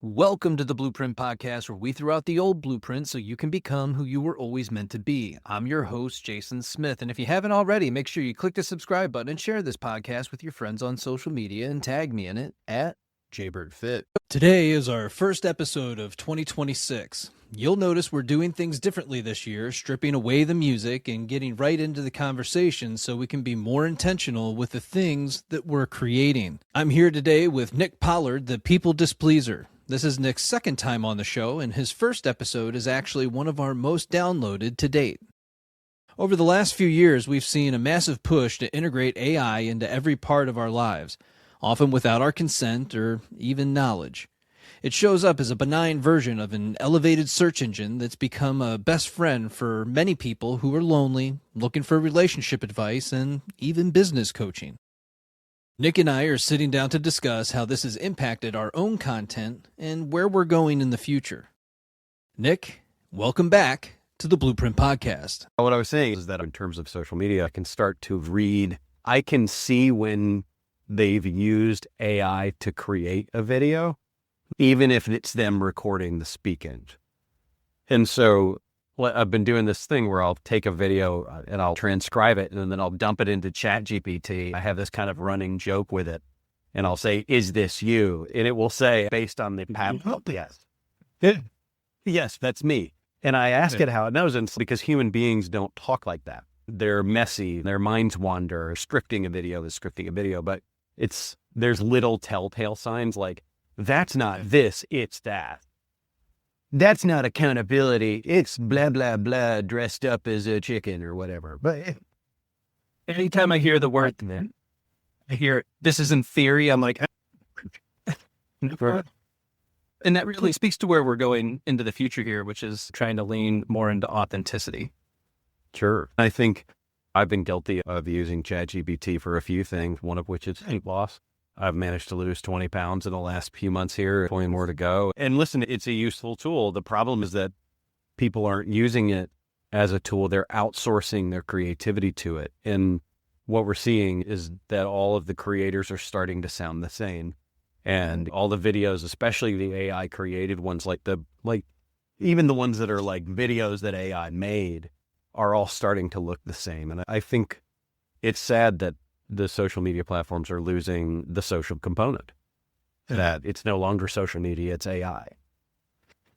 Welcome to the Blueprint Podcast, where we throw out the old blueprint so you can become who you were always meant to be. I'm your host, Jason Smith, and if you haven't already, make sure you click the subscribe button and share this podcast with your friends on social media and tag me in it at @jbirdfit. Today is our first episode of 2026. You'll notice we're doing things differently this year, stripping away the music and getting right into the conversation so we can be more intentional with the things that we're creating. I'm here today with Nick Pollard, the people displeaser. This is Nick's second time on the show, and his first episode is actually one of our most downloaded to date. Over the last few years, we've seen a massive push to integrate AI into every part of our lives, often without our consent or even knowledge. It shows up as a benign version of an elevated search engine that's become a best friend for many people who are lonely, looking for relationship advice, and even business coaching. Nick and I are sitting down to discuss how this has impacted our own content and where we're going in the future. Nick, welcome back to the Blueprint Podcast. What I was saying is that in terms of social media, I can start to read. I can see when they've used AI to create a video, even if it's them recording the speaking. And so I've been doing this thing where I'll take a video and I'll transcribe it and then I'll dump it into ChatGPT. I have this kind of running joke with it and I'll say, "Is this you?" And it will say, based on the pattern, "Oh, yes. Yes, that's me." And I ask it how it knows, and it's because human beings don't talk like that. They're messy, their minds wander. Scripting a video is scripting a video, but there's little telltale signs like, that's not this, it's that. That's not accountability. It's blah, blah, blah, dressed up as a chicken or whatever. But anytime I hear the word, man, I hear this is in theory. I'm like, and that really speaks to where we're going into the future here, which is trying to lean more into authenticity. Sure. I think I've been guilty of using ChatGPT for a few things, one of which is weight loss. I've managed to lose 20 pounds in the last few months here, 20 more to go. And listen, it's a useful tool. The problem is that people aren't using it as a tool. They're outsourcing their creativity to it. And what we're seeing is that all of the creators are starting to sound the same. And all the videos, especially the AI created ones, even the ones that are like videos that AI made, are all starting to look the same. And I think it's sad that the social media platforms are losing the social component, that it's no longer social media, it's AI.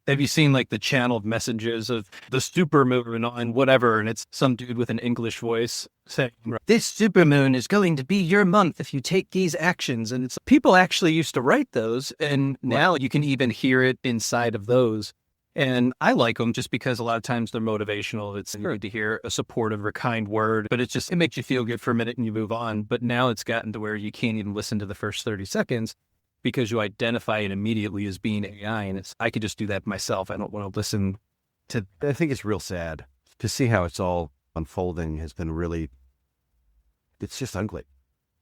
Have you seen like the channeled messages of the supermoon on whatever, and it's some dude with an English voice saying, "This supermoon is going to be your month if you take these actions." And it's people actually used to write those, and now you can even hear it inside of those. And I like them just because a lot of times they're motivational. It's good to hear a supportive or kind word, but it makes you feel good for a minute and you move on. But now it's gotten to where you can't even listen to the first 30 seconds because you identify it immediately as being AI. And I could just do that myself. I don't want to listen to. I think it's real sad to see how it's all unfolding has been really, it's just ugly.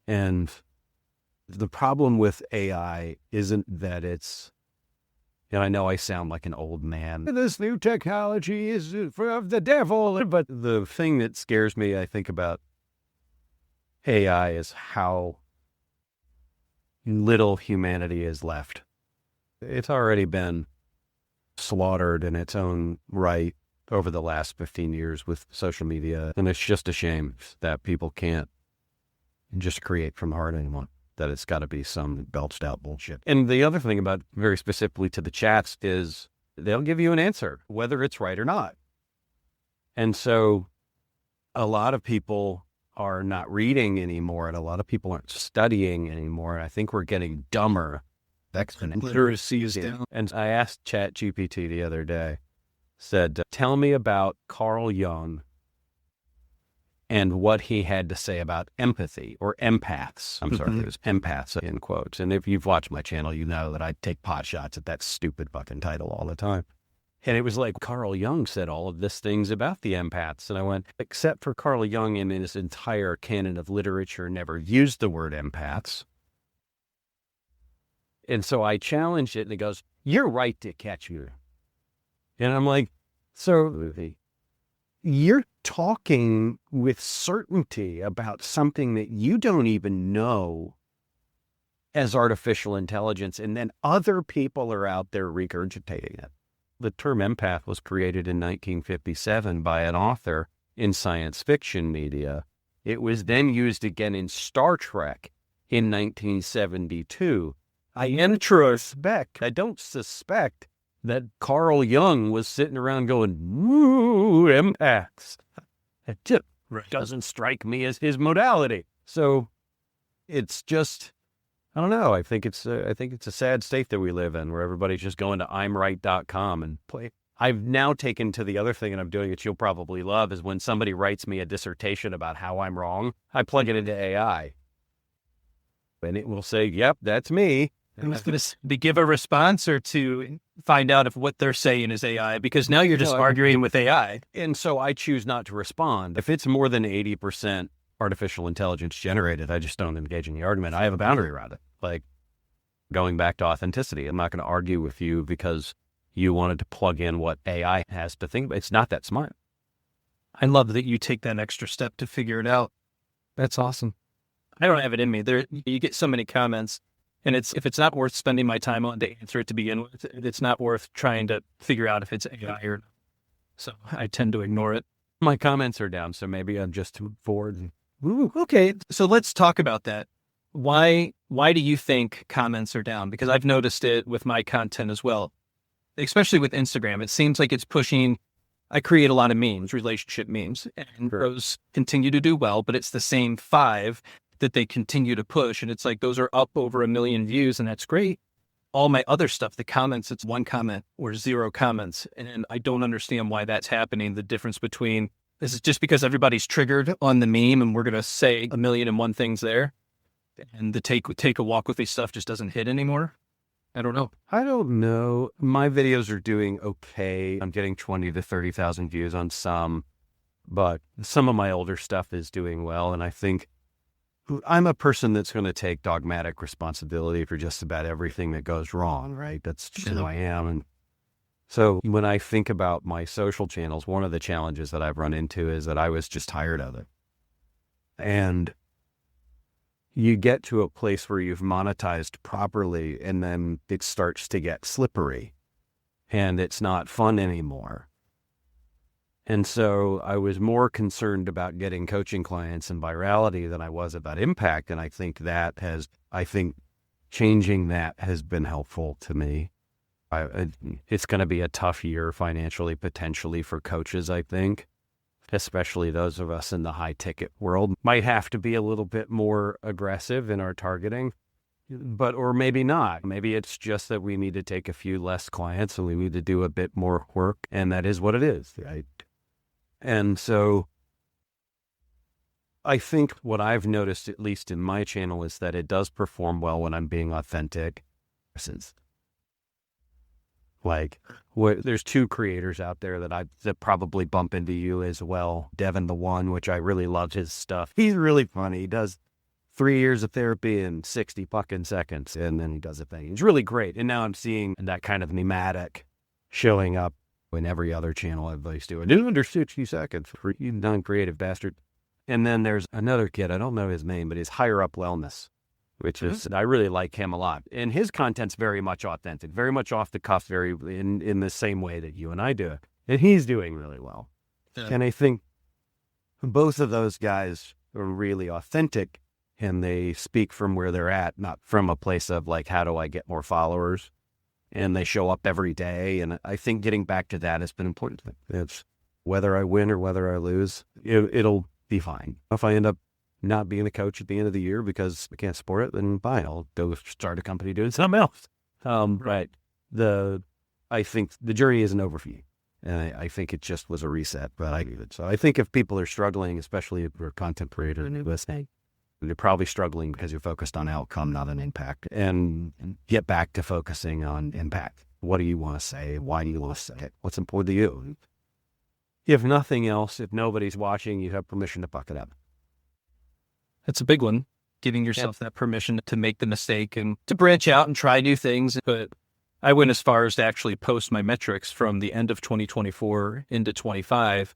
And the problem with AI isn't that and I know I sound like an old man. This new technology is of the devil. But the thing that scares me, I think, about AI is how little humanity is left. It's already been slaughtered in its own right over the last 15 years with social media. And it's just a shame that people can't just create from the heart anymore. That it's got to be some belched out bullshit. And the other thing about very specifically to the chats is they'll give you an answer, whether it's right or not. And so a lot of people are not reading anymore and a lot of people aren't studying anymore. And I think we're getting dumber. Literacy is down. And I asked ChatGPT the other day, said, tell me about Carl Jung and what he had to say about empathy or empaths. I'm sorry, it was empaths in quotes. And if you've watched my channel, you know that I take pot shots at that stupid fucking title all the time. And it was like, Carl Jung said all of these things about the empaths. And I went, except for Carl Jung in his entire canon of literature never used the word empaths. And so I challenged it and it goes, "You're right to catch you." And I'm like, so you're talking with certainty about something that you don't even know as artificial intelligence, and then other people are out there regurgitating it. The term empath was created in 1957 by an author in science fiction media. It was then used again in Star Trek in 1972. I don't suspect that Carl Jung was sitting around going, woo, empaths. It just doesn't strike me as his modality. So it's just, I don't know. I think it's a sad state that we live in, where everybody's just going to imright.com and play. I've now taken to the other thing, and I'm doing it, you'll probably love, is when somebody writes me a dissertation about how I'm wrong, I plug it into AI. And it will say, yep, that's me. To give a response or to find out if what they're saying is AI, because now you're just arguing with AI. And so I choose not to respond. If it's more than 80% artificial intelligence generated, I just don't engage in the argument. I have a boundary around it. Like going back to authenticity, I'm not going to argue with you because you wanted to plug in what AI has to think. It's not that smart. I love that you take that extra step to figure it out. That's awesome. I don't have it in me. You get so many comments, and if it's not worth spending my time on to answer it to begin with, it's not worth trying to figure out if it's AI or not. So I tend to ignore it. My comments are down, so maybe I'm just too bored. Ooh, okay, so let's talk about that. Why do you think comments are down? Because I've noticed it with my content as well, especially with Instagram. It seems like it's pushing. I create a lot of memes, relationship memes, and those continue to do well, but it's the same 5 that they continue to push. And it's like, those are up over 1 million views, and that's great. All my other stuff, the comments, it's 1 comment or 0 comments. And I don't understand why that's happening. The difference between, is it just because everybody's triggered on the meme and we're going to say 1,000,001 things there, and the take a walk with me stuff just doesn't hit anymore? I don't know. I don't know. My videos are doing okay. I'm getting 20 to 30,000 views on some, but some of my older stuff is doing well. And I think I'm a person that's going to take dogmatic responsibility for just about everything that goes wrong, right? That's just who I am. And so when I think about my social channels, one of the challenges that I've run into is that I was just tired of it. And you get to a place where you've monetized properly, and then it starts to get slippery and it's not fun anymore. And so I was more concerned about getting coaching clients and virality than I was about impact. And I think changing that has been helpful to me. It's going to be a tough year financially, potentially, for coaches, I think, especially those of us in the high ticket world. Might have to be a little bit more aggressive in our targeting, or maybe not. Maybe it's just that we need to take a few less clients and we need to do a bit more work. And that is what it is, right? And so I think what I've noticed, at least in my channel, is that it does perform well when I'm being authentic. Like, there's 2 creators out there that probably bump into you as well. Devin the One, which I really love his stuff. He's really funny. He does 3 years of therapy in 60 fucking seconds, and then he does a thing. He's really great. And now I'm seeing that kind of pneumatic showing up in every other channel everybody's doing. Do under 60 seconds, you non-creative bastard. And then there's another kid, I don't know his name, but he's Higher Up Wellness, which is, I really like him a lot. And his content's very much authentic, very much off the cuff, very in the same way that you and I do it. And he's doing really well. Yeah. And I think both of those guys are really authentic, and they speak from where they're at, not from a place of like, how do I get more followers? And they show up every day. And I think getting back to that has been important. It's whether I win or whether I lose, it'll be fine. If I end up not being a coach at the end of the year because I can't support it, then fine, I'll go start a company doing something else. Right. I think the journey isn't over for you. And I think it just was a reset, but so I think if people are struggling, especially if we're content creators, you're probably struggling because you're focused on outcome, not on impact. And get back to focusing on impact. What do you want to say? Why do you want to say it? What's important to you? If nothing else, if nobody's watching, you have permission to fuck it up. That's a big one, giving yourself that permission to make the mistake and to branch out and try new things. But I went as far as to actually post my metrics from the end of 2024 into 25.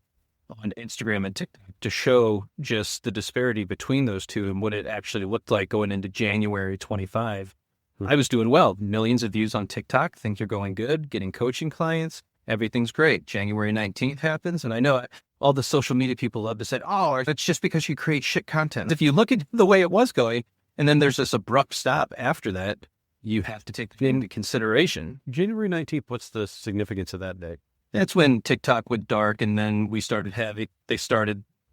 on Instagram and TikTok to show just the disparity between those two and what it actually looked like going into January 25. I was doing well, millions of views on TikTok. Things are going good, getting coaching clients. Everything's great. January 19th happens. And I know all the social media people love to say, oh, it's just because you create shit content. If you look at the way it was going, and then there's this abrupt stop after that, you have to take it into consideration. January 19th, what's the significance of that day? That's when TikTok went dark, and then we started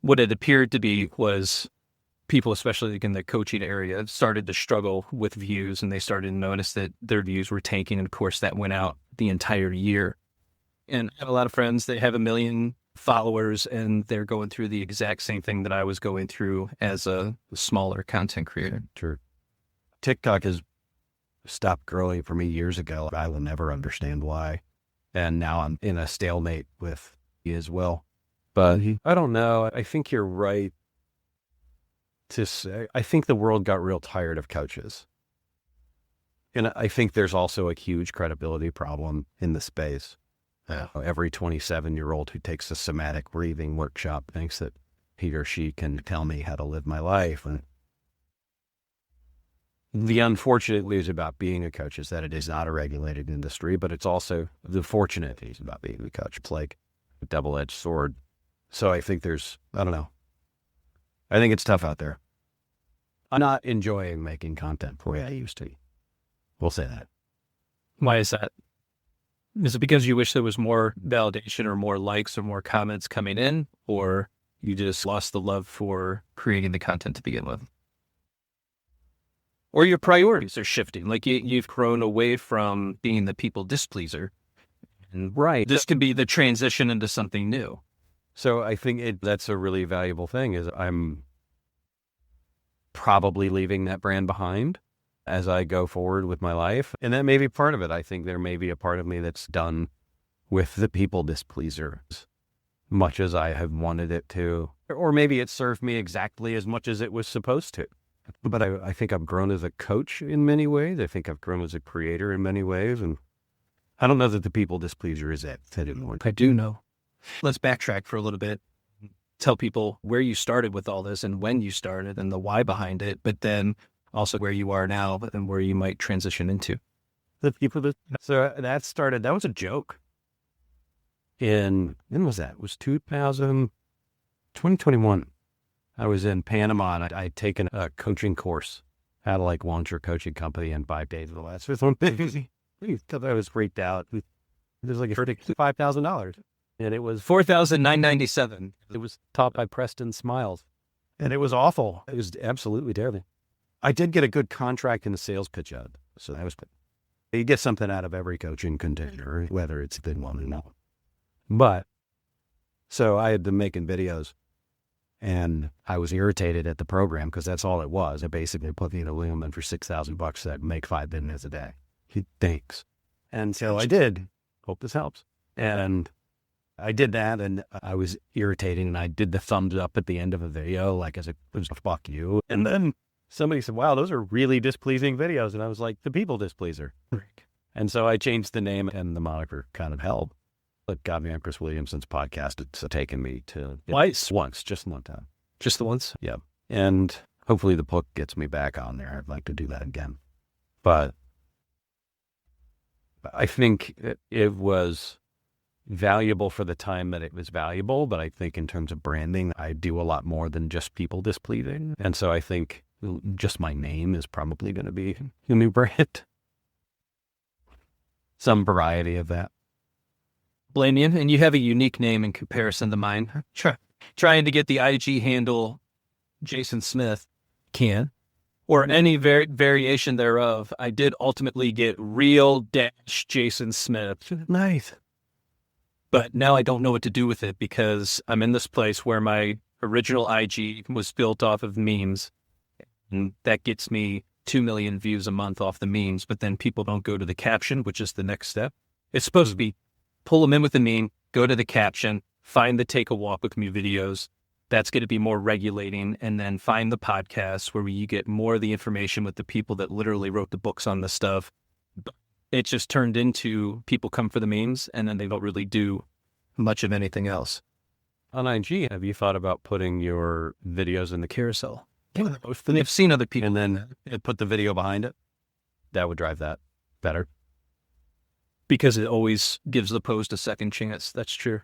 what it appeared to be was people, especially in the coaching area, started to struggle with views, and they started to notice that their views were tanking. And of course, that went out the entire year. And I have a lot of friends, they have 1 million followers, and they're going through the exact same thing that I was going through as a smaller content creator. Sure. TikTok has stopped growing for me years ago. I will never understand why. And now I'm in a stalemate with you as well. But I don't know. I think you're right to say, I think the world got real tired of coaches. And I think there's also a huge credibility problem in the space. Every 27-year-old who takes a somatic breathing workshop thinks that he or she can tell me how to live my life. And the unfortunate news about being a coach is that it is not a regulated industry, but it's also the fortunate news about being a coach. It's like a double-edged sword. So I think I don't know. I think it's tough out there. I'm not enjoying making content the way I used to. We'll say that. Why is that? Is it because you wish there was more validation or more likes or more comments coming in, or you just lost the love for creating the content to begin with? Or your priorities are shifting, like you've grown away from being the people displeaser. And right. This can be the transition into something new. So I think that's a really valuable thing is I'm probably leaving that brand behind as I go forward with my life. And that may be part of it. I think there may be a part of me that's done with the people displeaser as much as I have wanted it to, or maybe it served me exactly as much as it was supposed to. But I think I've grown as a coach in many ways. I think I've grown as a creator in many ways. And I don't know that the people displeaser is it. I do know. Let's backtrack for a little bit. Tell people where you started with all this and when you started and the why behind it, but then also where you are now and where you might transition into. So that was a joke. When was that? It was 2021. I was in Panama and I'd taken a coaching course, how to launch your coaching company in 5 days of the last one. Because I was freaked out. It was like $5,000. And it was $4,997. It was taught by Preston Smiles. And it was awful. It was absolutely terrible. I did get a good contract in the sales pitch out. So that was good. You get something out of every coaching container, whether it's been one or not. But so I had been making videos and I was irritated at the program because that's all it was. I basically put me in a room and for $6,000 I'd make 5 minutes a day. Thanks. And so I did. Hope this helps. And I did that and I was irritated and I did the thumbs up at the end of a video, like as it was fuck you. And then somebody said, wow, those are really displeasing videos. And I was like, the people displeaser. And so I changed the name and the moniker kind of held. It got me on Chris Williamson's podcast. It's taken me to once, just one time. Just the once? Yeah. And hopefully the book gets me back on there. I'd like to do that again. But I think it was valuable for the time that it was valuable. But I think in terms of branding, I do a lot more than just people displeasing. And so I think just my name is probably going to be a new brand. Some variety of that. Blame you. And you have a unique name in comparison to mine. Trying to get the IG handle Jason Smith or any variation thereof. I did ultimately get real Jason Smith. Nice. But now I don't know what to do with it because I'm in this place where my original IG was built off of memes. And that gets me 2 million views a month off the memes. But then people don't go to the caption, which is the next step. It's supposed to be pull them in with the meme, go to the caption, find the take a walk with me videos. That's going to be more regulating. And then find the podcast where you get more of the information with the people that literally wrote the books on the stuff. It just turned into people come for the memes and then they don't really do much of anything else. On IG, have you thought about putting your videos in the carousel? I've seen other people and then put the video behind it? That would drive that better. because it always gives the post a second chance. That's true.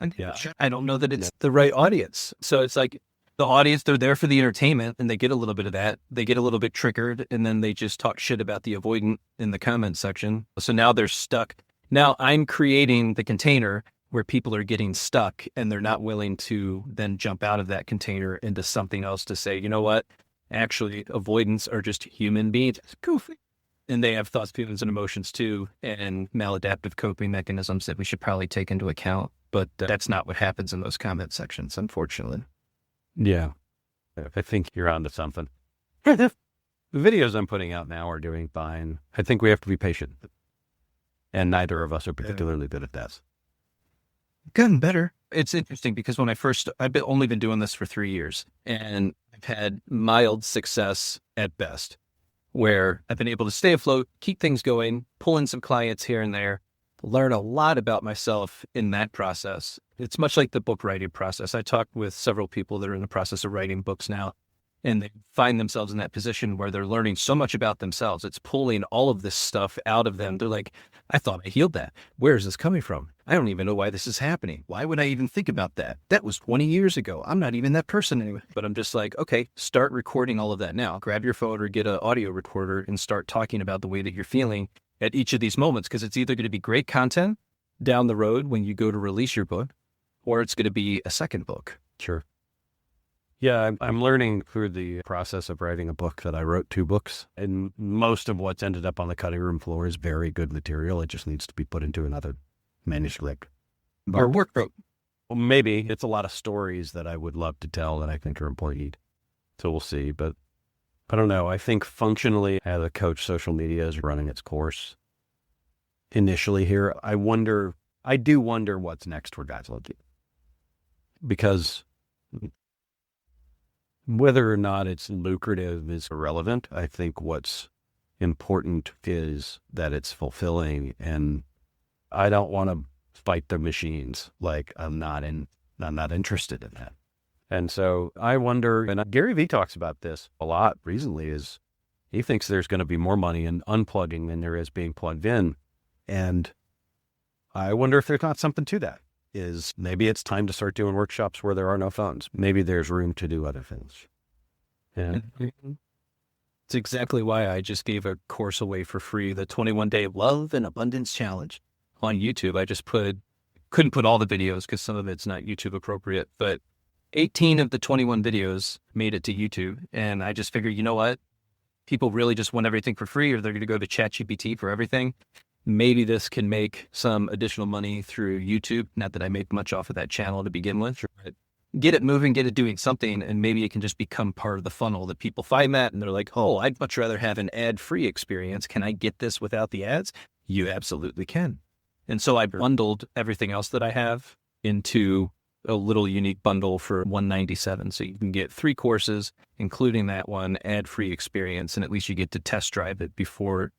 And Yeah. I don't know that it's the right audience. So it's like the audience, they're there for the entertainment and they get a little bit of that. They get a little bit triggered and then they just talk shit about the avoidant in the comment section. So now they're stuck. Now I'm creating the container where people are getting stuck and they're not willing to then jump out of that container into something else to say, you know what? Actually, avoidants are just human beings. It's goofy. And they have thoughts, feelings, and emotions too, and maladaptive coping mechanisms that we should probably take into account. But that's not what happens in those comment sections, unfortunately. Yeah. I think you're onto something. The videos I'm putting out now are doing fine. I think we have to be patient. And neither of us are particularly good at that. Gotten better. It's interesting because when I've only been doing this for 3 years, and I've had mild success at best, where I've been able to stay afloat, keep things going, pull in some clients here and there, learn a lot about myself in that process. It's much like the book writing process. I talked with several people that are in the process of writing books now, and they find themselves in that position where they're learning so much about themselves. It's pulling all of this stuff out of them. They're like, I thought I healed that. Where is this coming from? I don't even know why this is happening. Why would I even think about that? That was 20 years ago. I'm not even that person anyway. But I'm just like, okay, start recording all of that now. Grab your phone or get an audio recorder and start talking about the way that you're feeling at each of these moments, because it's either going to be great content down the road when you go to release your book, or it's going to be a second book. Sure. Yeah, I'm learning through the process of writing a book that I wrote 2 books, and most of what's ended up on the cutting room floor is very good material. It just needs to be put into another manuscript. Or workbook. Well, maybe it's a lot of stories that I would love to tell that I think are important. So we'll see. But I don't know. I think functionally, as a coach, social media is running its course initially here. I do wonder what's next for guys like you. Because whether or not it's lucrative is irrelevant. I think what's important is that it's fulfilling, and I don't want to fight the machines. Like I'm not interested in that. And so I wonder, and Gary Vee talks about this a lot recently, is he thinks there's going to be more money in unplugging than there is being plugged in. And I wonder if there's not something to that. Is maybe it's time to start doing workshops where there are no phones. Maybe there's room to do other things. Yeah. It's exactly why I just gave a course away for free, the 21-day Love and Abundance Challenge on YouTube. I just couldn't put all the videos because some of it's not YouTube appropriate, but 18 of the 21 videos made it to YouTube. And I just figured, you know what? People really just want everything for free, or they're going to go to ChatGPT for everything. Maybe this can make some additional money through YouTube. Not that I make much off of that channel to begin with, but get it moving, get it doing something, and maybe it can just become part of the funnel that people find that and they're like, oh, I'd much rather have an ad-free experience. Can I get this without the ads? You absolutely can. And so I bundled everything else that I have into a little unique bundle for $197. So you can get 3 courses, including that one ad-free experience, and at least you get to test drive it before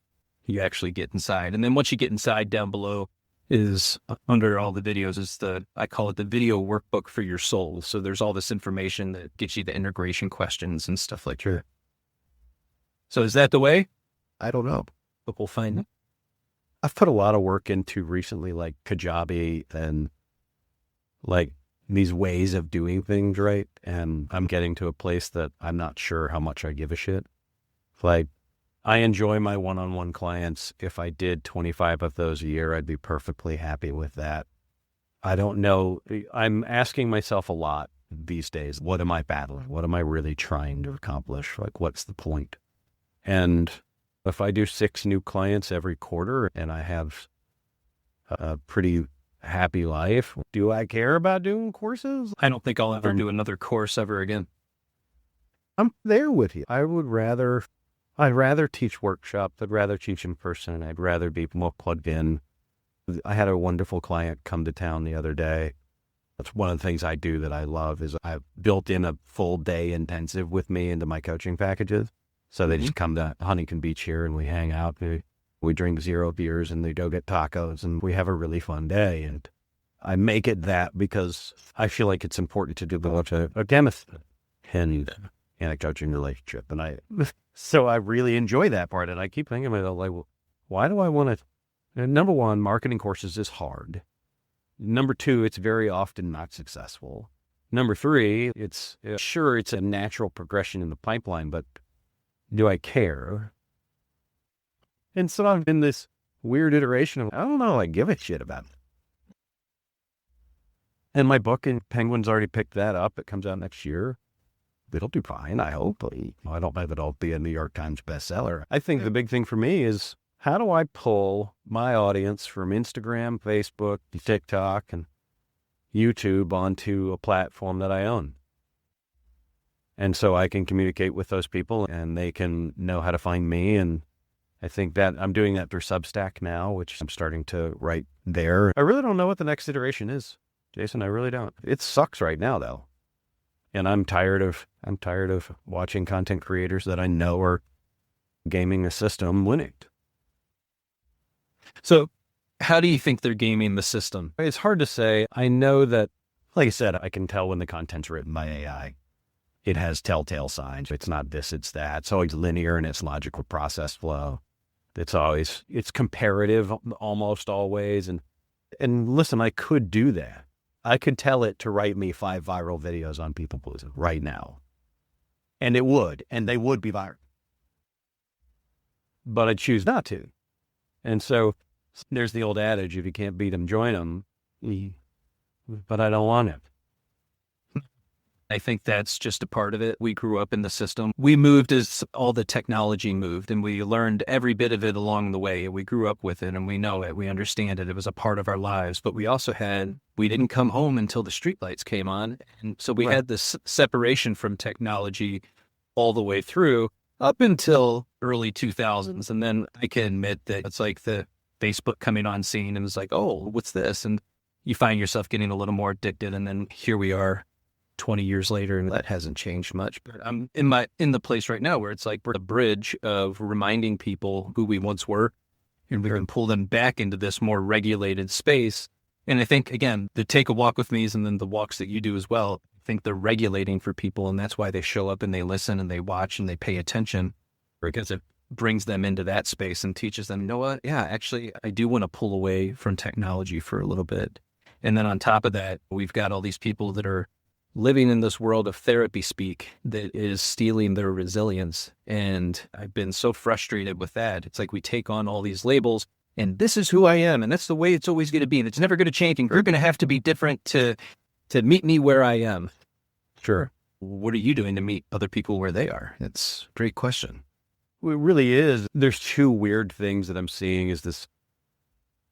you actually get inside. And then once you get inside, down below is under all the videos is I call it the video workbook for your soul. So there's all this information that gets you the integration questions and stuff like that. So is that the way? I don't know. But we'll find out. I've put a lot of work into recently, like Kajabi and like these ways of doing things right. And I'm getting to a place that I'm not sure how much I give a shit. Like, I enjoy my one-on-one clients. If I did 25 of those a year, I'd be perfectly happy with that. I don't know. I'm asking myself a lot these days. What am I battling? What am I really trying to accomplish? Like, what's the point? And if I do 6 new clients every quarter and I have a pretty happy life, do I care about doing courses? I don't think I'll ever do another course ever again. I'm there with you. I'd rather teach workshops. I'd rather teach in person. I'd rather be more plugged in. I had a wonderful client come to town the other day. That's one of the things I do that I love is I've built in a full day intensive with me into my coaching packages. So they just come to Huntington Beach here and we hang out. We drink 0 beers and they go get tacos and we have a really fun day. And I make it that because I feel like it's important to develop a gamut and coaching relationship. And so I really enjoy that part. And I keep thinking about like, well, why do I want to? Number one, marketing courses is hard. Number two, it's very often not successful. Number three, it's a natural progression in the pipeline, but do I care? And so I'm in this weird iteration of, I don't know, I give a shit about it. And my book in Penguin's already picked that up. It comes out next year. It'll do fine, I hope. I don't know if it'll be a New York Times bestseller. I think the big thing for me is, how do I pull my audience from Instagram, Facebook, TikTok, and YouTube onto a platform that I own? And so I can communicate with those people and they can know how to find me. And I think that I'm doing that through Substack now, which I'm starting to write there. I really don't know what the next iteration is, Jason. I really don't. It sucks right now, though. And I'm tired of watching content creators that I know are gaming the system winning. So how do you think they're gaming the system? It's hard to say. I know that, like I said, I can tell when the content's written by AI. It has telltale signs. It's not this, it's that. It's always linear in its logical process flow. It's comparative almost always. And listen, I could do that. I could tell it to write me 5 viral videos on People Pleasing right now. And it would, and they would be viral. But I choose not to. And so there's the old adage, if you can't beat them, join them. But I don't want it. I think that's just a part of it. We grew up in the system. We moved as all the technology moved, and we learned every bit of it along the way. We grew up with it, and we know it. We understand it. It was a part of our lives. But we also we didn't come home until the streetlights came on. And so we had this separation from technology all the way through up until early 2000s. And then I can admit that it's like the Facebook coming on scene and it's like, oh, what's this? And you find yourself getting a little more addicted. And then here we are 20 years later, and that hasn't changed much. But I'm in the place right now where it's like we're the bridge of reminding people who we once were, and we're going to pull them back into this more regulated space. And I think, again, the take a walk with me's and then the walks that you do as well, I think they're regulating for people, and that's why they show up and they listen and they watch and they pay attention, because it brings them into that space and teaches them, you know what? Yeah, actually, I do want to pull away from technology for a little bit. And then on top of that, we've got all these people that are living in this world of therapy speak that is stealing their resilience. And I've been so frustrated with that. It's like we take on all these labels and this is who I am. And that's the way it's always going to be. And it's never going to change. And you're going to have to be different to meet me where I am. Sure. What are you doing to meet other people where they are? It's a great question. It really is. There's 2 weird things that I'm seeing is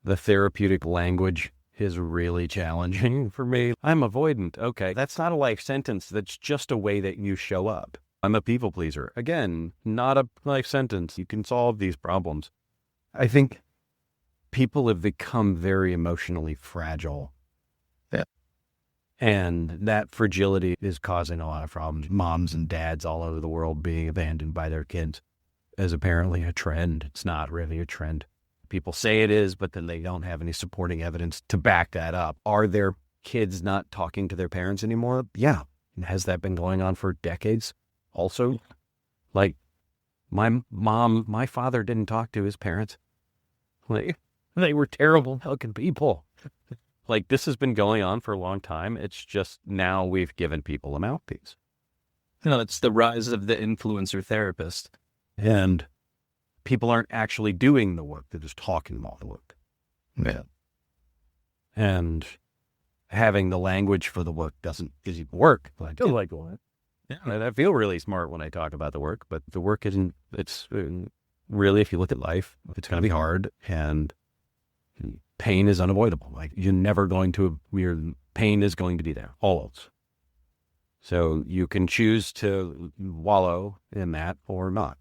the therapeutic language is really challenging for me. I'm avoidant. Okay, that's not a life sentence. That's just a way that you show up. I'm a people pleaser. Again, not a life sentence. You can solve these problems. I think people have become very emotionally fragile. Yeah. And that fragility is causing a lot of problems. Moms and dads all over the world being abandoned by their kids is apparently a trend. It's not really a trend. People say it is, but then they don't have any supporting evidence to back that up. Are their kids not talking to their parents anymore? Yeah. Has that been going on for decades? Also, like my father didn't talk to his parents. Like, they were terrible fucking people. Like, this has been going on for a long time. It's just now we've given people a mouthpiece. No, it's the rise of the influencer therapist. And people aren't actually doing the work. They're just talking about the work. Yeah. And having the language for the work doesn't work. But I feel like what? Yeah. I feel really smart when I talk about the work, but the work isn't, it's really, if you look at life, it's going to be hard and pain is unavoidable. Like, your pain is going to be there, always. So you can choose to wallow in that or not.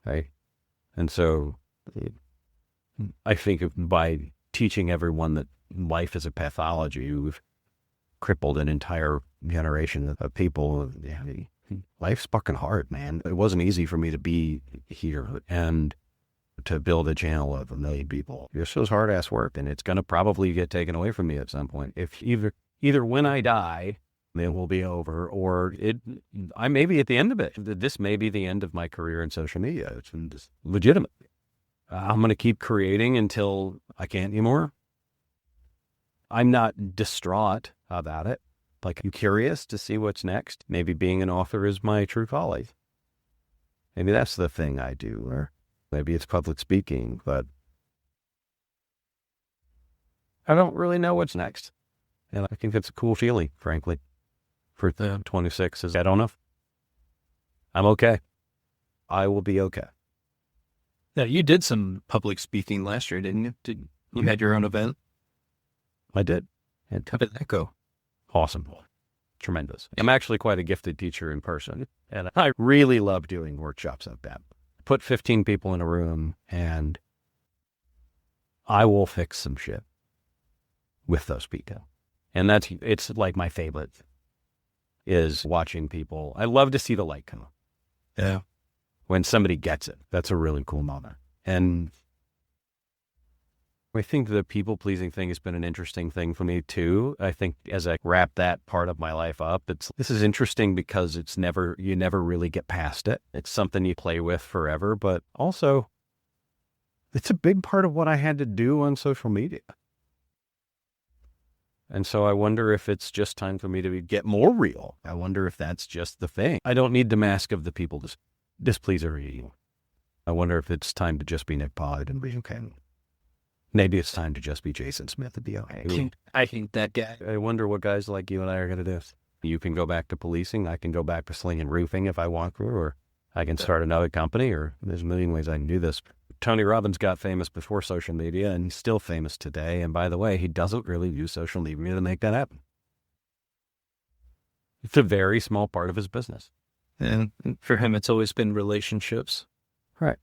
Right. And so I think by teaching everyone that life is a pathology, we've crippled an entire generation of people. Yeah, life's fucking hard, man. It wasn't easy for me to be here. And to build a channel of 1 million people. This was hard ass work, and it's going to probably get taken away from me at some point. If either when I die, it will be over, or I may be at the end of it. This may be the end of my career in social media. It's legitimate. I'm going to keep creating until I can't anymore. I'm not distraught about it. Like, I'm curious to see what's next. Maybe being an author is my true calling. Maybe that's the thing I do, or maybe it's public speaking, but I don't really know what's next. And I think that's a cool feeling, frankly, for the 26 is I don't know. I'm okay. I will be okay. Yeah, you did some public speaking last year, didn't you? You had your own event? I did. And How did that go? awesome. Tremendous. I'm actually quite a gifted teacher in person, and I really love doing workshops like that. Put 15 people in a room, and I will fix some shit with those people. And it's like my favorite is watching people. I love to see the light come up. Yeah. When somebody gets it, that's a really cool moment. And I think the people-pleasing thing has been an interesting thing for me too. I think as I wrap that part of my life up, this is interesting because you never really get past it. It's something you play with forever, but also it's a big part of what I had to do on social media. And so I wonder if it's just time for me to get more real. I wonder if that's just the thing. I don't need the mask of the people displeaser. I wonder if it's time to just be Nick Pollard and be okay. Maybe it's time to just be Jason Smith and be okay. I think that guy. I wonder what guys like you and I are going to do. You can go back to policing. I can go back to slinging roofing if I want to, or I can start another company, or there's a million ways I can do this. Tony Robbins got famous before social media, and he's still famous today. And by the way, he doesn't really use social media to make that happen. It's a very small part of his business. And for him, it's always been relationships. Right.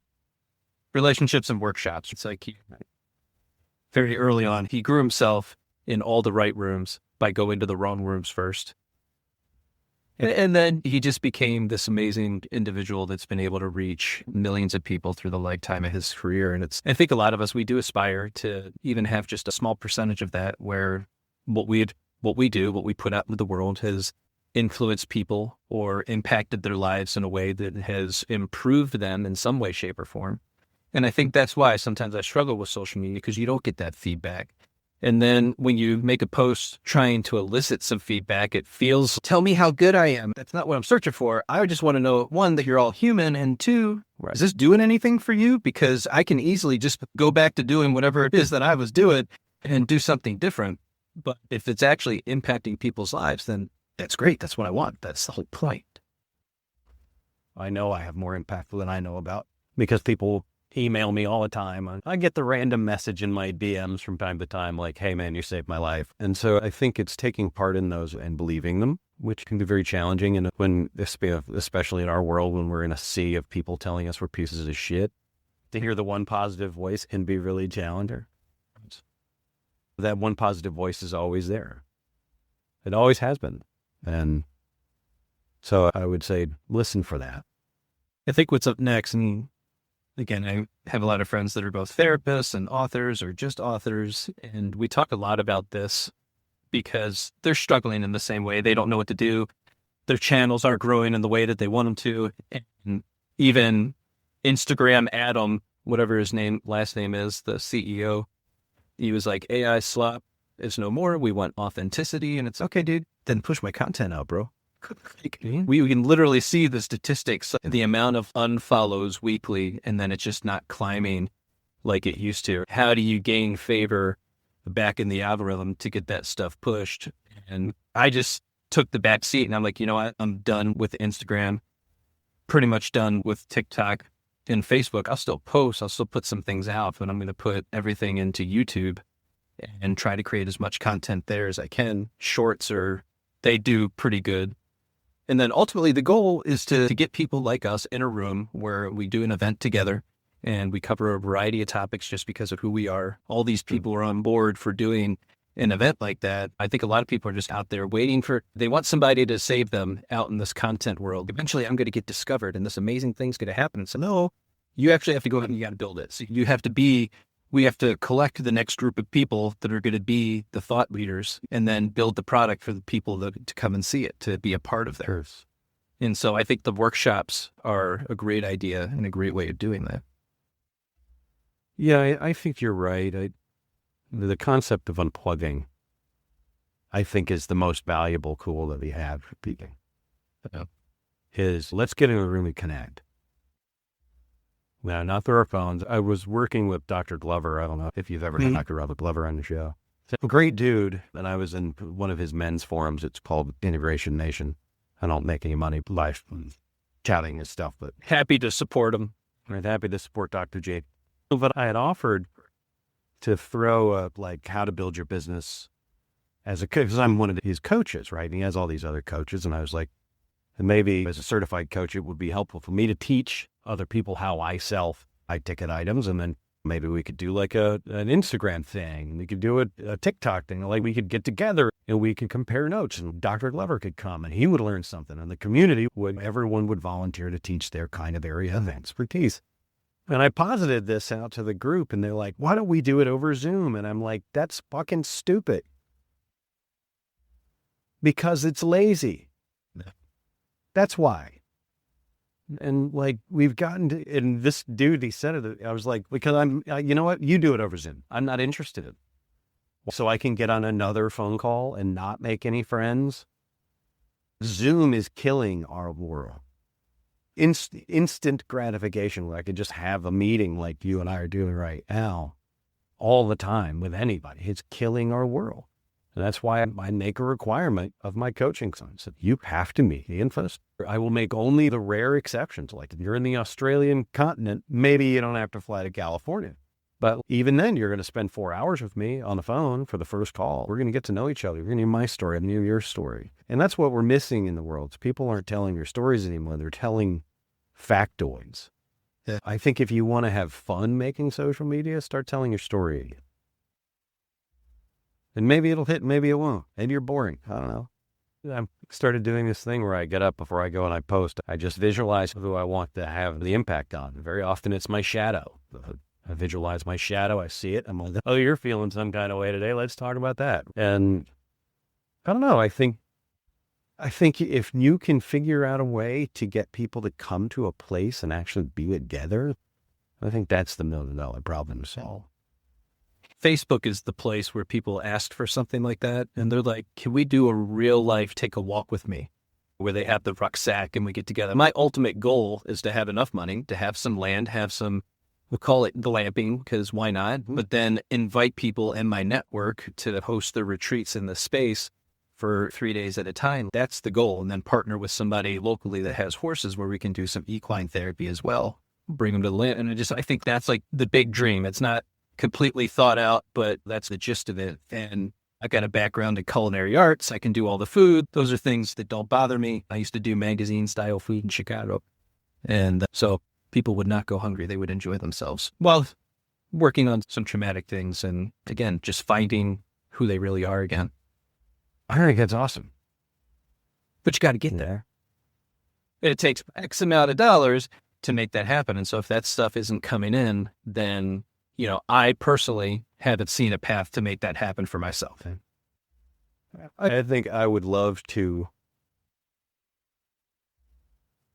Relationships and workshops. It's like very early on, he grew himself in all the right rooms by going to the wrong rooms first. And then he just became this amazing individual that's been able to reach millions of people through the lifetime of his career. And I think a lot of us, we do aspire to even have just a small percentage of that, where what we put out into the world has influenced people or impacted their lives in a way that has improved them in some way, shape, or form. And I think that's why sometimes I struggle with social media, because you don't get that feedback. And then when you make a post trying to elicit some feedback, it feels, tell me how good I am. That's not what I'm searching for. I just want to know, one, that you're all human, and two, is this doing anything for you? Because I can easily just go back to doing whatever it is that I was doing and do something different. But if it's actually impacting people's lives, then that's great. That's what I want. That's the whole point. I know I have more impact than I know about, because people email me all the time. I get the random message in my DMs from time to time, like, hey man, you saved my life. And so I think it's taking part in those and believing them, which can be very challenging. And especially in our world, when we're in a sea of people telling us we're pieces of shit, to hear the one positive voice can be really challenging. That one positive voice is always there. It always has been. And so I would say, listen for that. I think what's up next, and again, I have a lot of friends that are both therapists and authors, or just authors, and we talk a lot about this because they're struggling in the same way. They don't know what to do. Their channels aren't growing in the way that they want them to. And even Instagram Adam, whatever his last name is, the CEO, he was like, AI slop is no more. We want authenticity. And it's okay, dude, then push my content out, bro. We can literally see the statistics, the amount of unfollows weekly, and then it's just not climbing like it used to. How do you gain favor back in the algorithm to get that stuff pushed? And I just took the back seat, and I'm like, you know what? I'm done with Instagram, pretty much done with TikTok and Facebook. I'll still post, I'll still put some things out, but I'm going to put everything into YouTube and try to create as much content there as I can. Shorts they do pretty good. And then ultimately the goal is to get people like us in a room where we do an event together and we cover a variety of topics just because of who we are. All these people are on board for doing an event like that. I think a lot of people are just out there waiting they want somebody to save them out in this content world. Eventually I'm going to get discovered and this amazing thing's going to happen. So no, You actually have to go out and you got to build it. So we have to collect the next group of people that are going to be the thought leaders and then build the product for the people to come and see it, to be a part of theirs. And so I think the workshops are a great idea and a great way of doing that. Yeah, I think you're right. The concept of unplugging, I think, is the most valuable tool that we have for people. Is let's get in a room and connect. Now, not through our phones. I was working with Dr. Glover. I don't know if you've ever had Dr. Robert Glover on the show. He's a great dude. And I was in one of his men's forums. It's called Integration Nation. I don't make any money live chatting and stuff, but Happy to support him. I'm happy to support Dr. J. But I had offered to throw up like how to build your business as a coach, because I'm one of his coaches, right? And he has all these other coaches. And I was like, maybe as a certified coach, it would be helpful for me to teach other people how I sell high-ticket items. And then maybe we could do like an Instagram thing. We could do a TikTok thing. Like we could get together and we could compare notes, and Dr. Glover could come and he would learn something. And the community everyone would volunteer to teach their kind of area of expertise. And I posited this out to the group and they're like, why don't we do it over Zoom? And I'm like, that's fucking stupid. Because it's lazy. That's why. And like, we've gotten to, and this dude, he said it, I was like, because you know what? You do it over Zoom. I'm not interested in it. So I can get on another phone call and not make any friends. Zoom is killing our world. Instant gratification where I could just have a meeting like you and I are doing right now all the time with anybody. It's killing our world. And that's why I make a requirement of my coaching clients that you have to meet the info. I will make only the rare exceptions. Like if you're in the Australian continent, maybe you don't have to fly to California. But even then, you're going to spend 4 hours with me on the phone for the first call. We're going to get to know each other. You're going to hear my story. I'm going to hear your story. And that's what we're missing in the world. People aren't telling their stories anymore. They're telling factoids. Yeah. I think if you want to have fun making social media, start telling your story again. And maybe it'll hit, maybe it won't. Maybe you're boring. I don't know. I started doing this thing where I get up before I go and I post. I just visualize who I want to have the impact on. Very often it's my shadow. I visualize my shadow. I see it. I'm like, oh, you're feeling some kind of way today. Let's talk about that. And I don't know. I think if you can figure out a way to get people to come to a place and actually be together, I think that's the $1 million problem to solve. Facebook is the place where people ask for something like that. And they're like, can we do a real life, take a walk with me, where they have the rucksack and we get together. My ultimate goal is to have enough money, to have some land, have some, we'll call it glamping, because why not? But then invite people in my network to host their retreats in the space for 3 days at a time. That's the goal. And then partner with somebody locally that has horses where we can do some equine therapy as well. Bring them to the land. And I think that's like the big dream. It's not completely thought out, but that's the gist of it. And I got a background in culinary arts. I can do all the food. Those are things that don't bother me. I used to do magazine style food in Chicago. And so people would not go hungry. They would enjoy themselves while working on some traumatic things. And again, just finding who they really are again. I think that's awesome. But you got to get there. It takes X amount of dollars to make that happen. And so if that stuff isn't coming in, then, you know, I personally haven't seen a path to make that happen for myself. I think I would love to.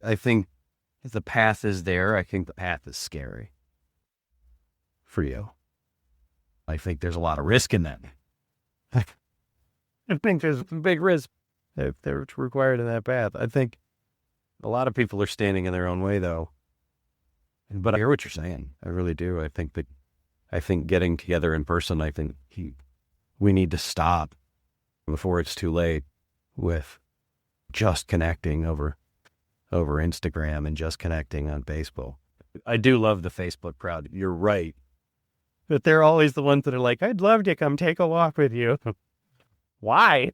I think if the path is there, I think the path is scary for you. I think there's a lot of risk in that. I think there's a big risk if they're required in that path. I think a lot of people are standing in their own way, though. But I hear what you're saying. I really do. I think getting together in person, we need to stop before it's too late with just connecting over Instagram and just connecting on Facebook. I do love the Facebook crowd. You're right. But they're always the ones that are like, I'd love to come take a walk with you. Why?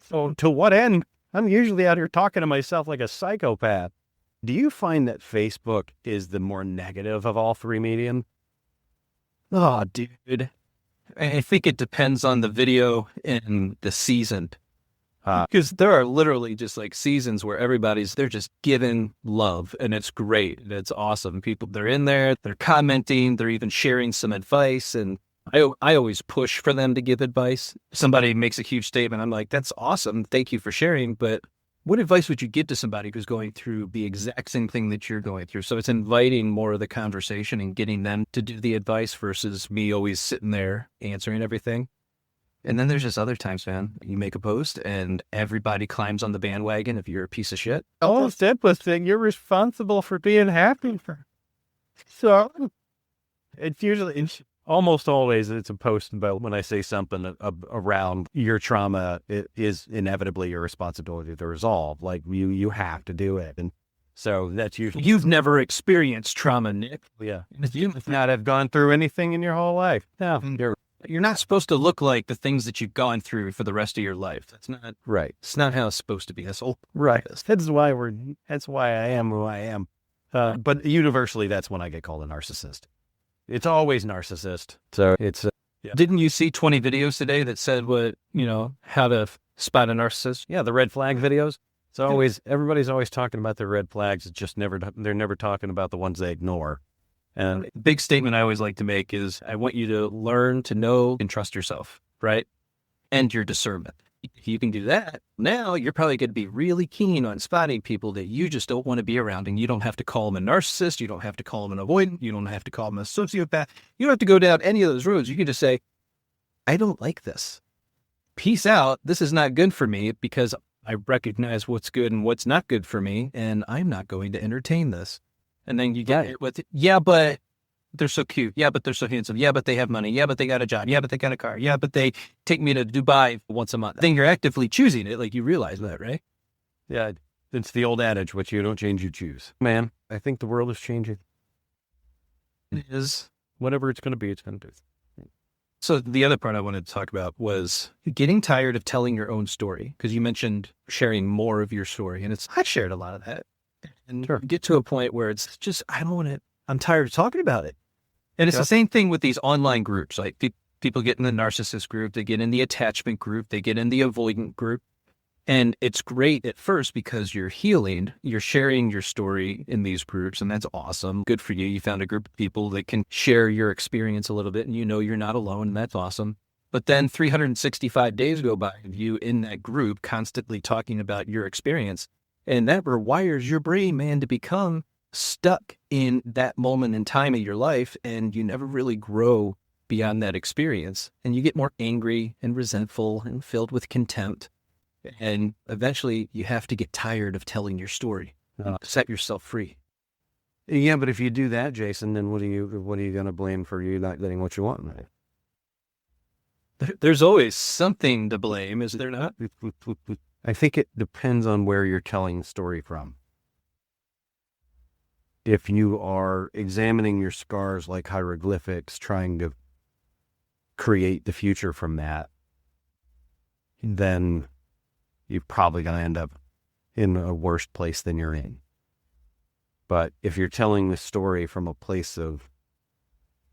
So to what end? I'm usually out here talking to myself like a psychopath. Do you find that Facebook is the more negative of all three mediums? Oh, dude. I think it depends on the video and the season. Because there are literally just like seasons where they're just giving love and it's great. And it's awesome. People, they're in there, they're commenting, they're even sharing some advice. And I always push for them to give advice. Somebody makes a huge statement. I'm like, that's awesome. Thank you for sharing. But what advice would you give to somebody who's going through the exact same thing that you're going through? So it's inviting more of the conversation and getting them to do the advice versus me always sitting there answering everything. And then there's just other times, man, you make a post and everybody climbs on the bandwagon if you're a piece of shit. Oh, simplest thing, you're responsible for being happy. So it's almost always it's a post about when I say something around your trauma, it is inevitably your responsibility to resolve. Like you have to do it. And so that's usually. You've never experienced trauma, Nick. Yeah. You must not have gone through anything in your whole life. No. You're not supposed to look like the things that you've gone through for the rest of your life. That's not right. It's not how it's supposed to be. That's all. Right. That's why I am who I am. But universally, that's when I get called a narcissist. It's always narcissist. So it's. Yeah. Didn't you see 20 videos today that said how to spot a narcissist? Yeah, the red flag videos. It's always everybody's always talking about their red flags. It's just they're never talking about the ones they ignore. And big statement I always like to make is I want you to learn to know and trust yourself, right? And your discernment. If you can do that, now you're probably going to be really keen on spotting people that you just don't want to be around. And you don't have to call them a narcissist. You don't have to call them an avoidant. You don't have to call them a sociopath. You don't have to go down any of those roads. You can just say, I don't like this. Peace out. This is not good for me because I recognize what's good and what's not good for me. And I'm not going to entertain this. And then you get it with, yeah, but they're so cute. Yeah, but they're so handsome. Yeah, but they have money. Yeah, but they got a job. Yeah, but they got a car. Yeah, but they take me to Dubai once a month. Then you're actively choosing it. Like you realize that, right? Yeah. It's the old adage, what you don't change, you choose. Man, I think the world is changing. It is. Whatever it's going to be, it's going to be. So the other part I wanted to talk about was getting tired of telling your own story. Because you mentioned sharing more of your story. And I shared a lot of that. And get to a point where it's just, I'm tired of talking about it. And it's the same thing with these online groups. Like people get in the narcissist group, they get in the attachment group, they get in the avoidant group. And it's great at first because you're healing, you're sharing your story in these groups, and that's awesome. Good for you. You found a group of people that can share your experience a little bit and you're not alone, and that's awesome. But then 365 days go by of you in that group constantly talking about your experience. And that rewires your brain, man, to become stuck in that moment in time of your life. And you never really grow beyond that experience. And you get more angry and resentful and filled with contempt. And eventually you have to get tired of telling your story. Set yourself free. Yeah, but if you do that, Jason, then what are you going to blame for you not getting what you want? There's always something to blame, is there not? I think it depends on where you're telling the story from. If you are examining your scars like hieroglyphics, trying to create the future from that, then you're probably going to end up in a worse place than you're in. But if you're telling the story from a place of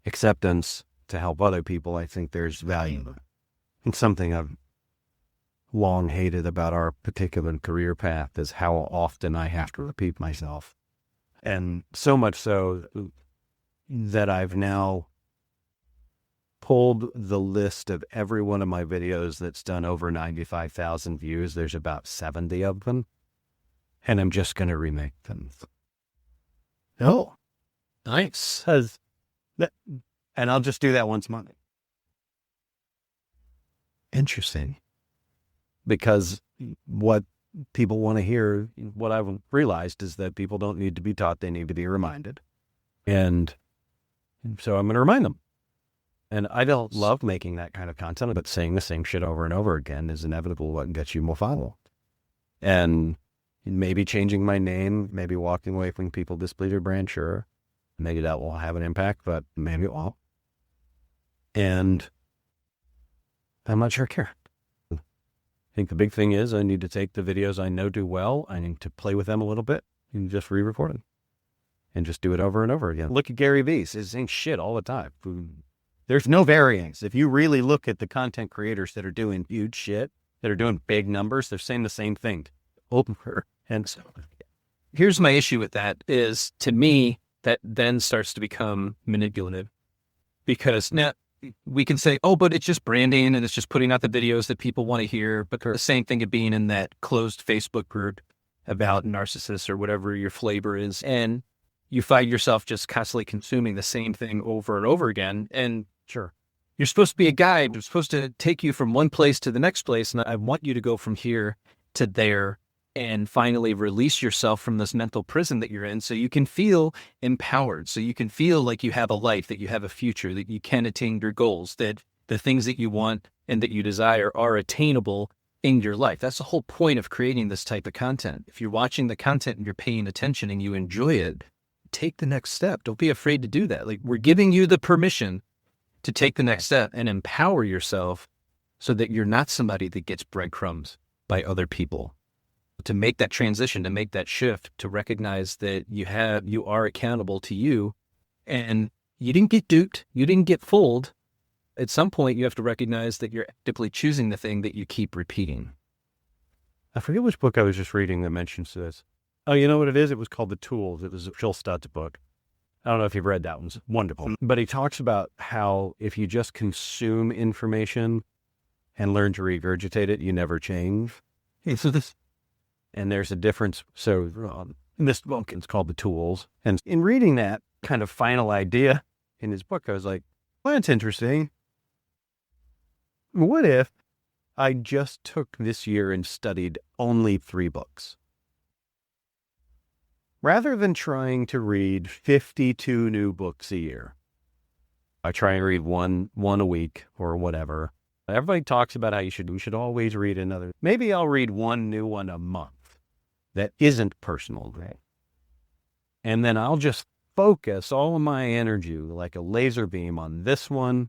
acceptance to help other people, I think there's value. And something I've long hated about our particular career path is how often I have to repeat myself. And so much so that I've now pulled the list of every one of my videos that's done over 95,000 views. There's about 70 of them. And I'm just going to remake them. Oh, nice. And I'll just do that once a month. Interesting. Because what people want to hear, what I've realized is that people don't need to be taught, they need to be reminded. And so I'm going to remind them. And I don't love making that kind of content, but saying the same shit over and over again is inevitable what gets you more follow. And maybe changing my name, maybe walking away from people displeased brand, sure. Maybe that will have an impact, but maybe it won't. And I'm not sure I care. I think the big thing is I need to take the videos I know do well. I need to play with them a little bit and just re-record them and just do it over and over again. Look at Gary Vee. He's saying shit all the time. There's no variance. If you really look at the content creators that are doing huge shit, that are doing big numbers, they're saying the same thing over. And so Here's my issue with that is, to me, that then starts to become manipulative, because now we can say, oh, but it's just branding and it's just putting out the videos that people want to hear. But the same thing of being in that closed Facebook group about narcissists or whatever your flavor is. And you find yourself just constantly consuming the same thing over and over again. And sure, you're supposed to be a guide. I'm supposed to take you from one place to the next place. And I want you to go from here to there and finally release yourself from this mental prison that you're in, so you can feel empowered, so you can feel like you have a life, that you have a future, that you can attain your goals, that the things that you want and that you desire are attainable in your life. That's the whole point of creating this type of content. If you're watching the content and you're paying attention and you enjoy it, take the next step. Don't be afraid to do that. Like, we're giving you the permission to take the next step and empower yourself so that you're not somebody that gets breadcrumbs by other people. To make that transition, to make that shift, to recognize that you are accountable to you, and you didn't get duped, you didn't get fooled. At some point, you have to recognize that you're actively choosing the thing that you keep repeating. I forget which book I was just reading that mentions this. Oh, you know what it is? It was called The Tools. It was a Phil Studd's book. I don't know if you've read that one. It's wonderful. But he talks about how if you just consume information and learn to regurgitate it, you never change. Hey, so this... And there's a difference. So in this book, it's called The Tools. And in reading that kind of final idea in his book, I was like, well, that's interesting. What if I just took this year and studied only 3 books? Rather than trying to read 52 new books a year. I try and read one a week or whatever. Everybody talks about how you should always read another. Maybe I'll read one new one a month that isn't personal. And then I'll just focus all of my energy like a laser beam on this one,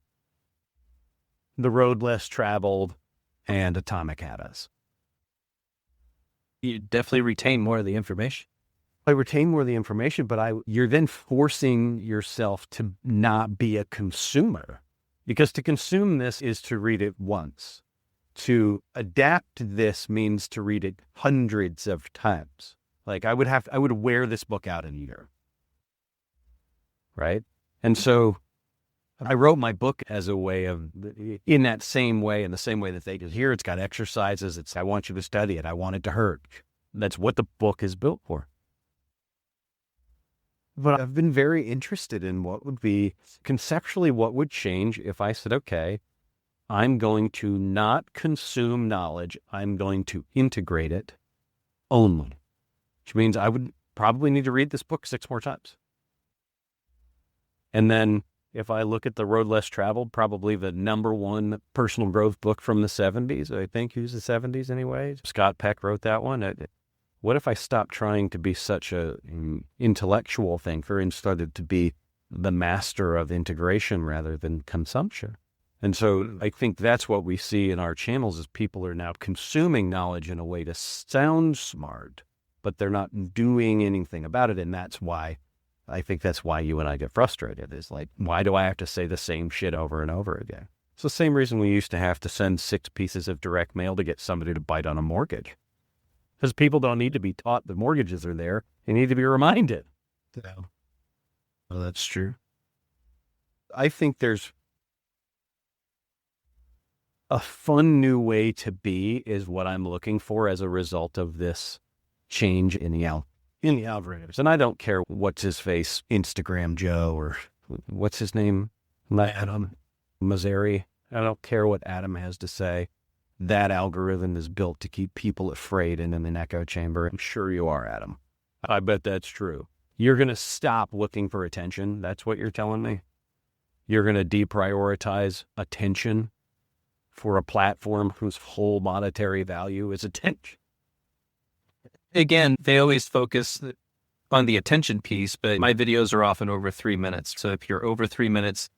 The Road Less Traveled, and Atomic Habits. You definitely retain more of the information. I retain more of the information, but you're then forcing yourself to not be a consumer. Because to consume this is to read it once. To adapt this means to read it hundreds of times. Like I would wear this book out in a year. Right? And so I wrote my book as a way of, in the same way that they did here. It's got exercises. I want you to study it. I want it to hurt. That's what the book is built for. But I've been very interested in what would be conceptually what would change if I said, okay, I'm going to not consume knowledge. I'm going to integrate it only, which means I would probably need to read this book 6 more times. And then if I look at The Road Less Traveled, probably the #1 personal growth book from the 70s, I think it was the 70s anyway. Scott Peck wrote that one. What if I stopped trying to be such an intellectual thinker and started to be the master of integration rather than consumption? And so I think that's what we see in our channels is people are now consuming knowledge in a way to sound smart, but they're not doing anything about it. And that's why you and I get frustrated. Is like, why do I have to say the same shit over and over again? It's the same reason we used to have to send 6 pieces of direct mail to get somebody to bite on a mortgage. Because people don't need to be taught the mortgages are there. They need to be reminded. Yeah. Well, that's true. I think there's a fun new way to be is what I'm looking for as a result of this change in the algorithms. And I don't care what's his face, Instagram Joe, or what's his name? Adam Mazzari. I don't care what Adam has to say. That algorithm is built to keep people afraid and in an echo chamber. I'm sure you are, Adam. I bet that's true. You're going to stop looking for attention. That's what you're telling me. You're going to deprioritize attention for a platform whose whole monetary value is attention. Again, they always focus on the attention piece, but my videos are often over 3 minutes. So if you're over 3 minutes,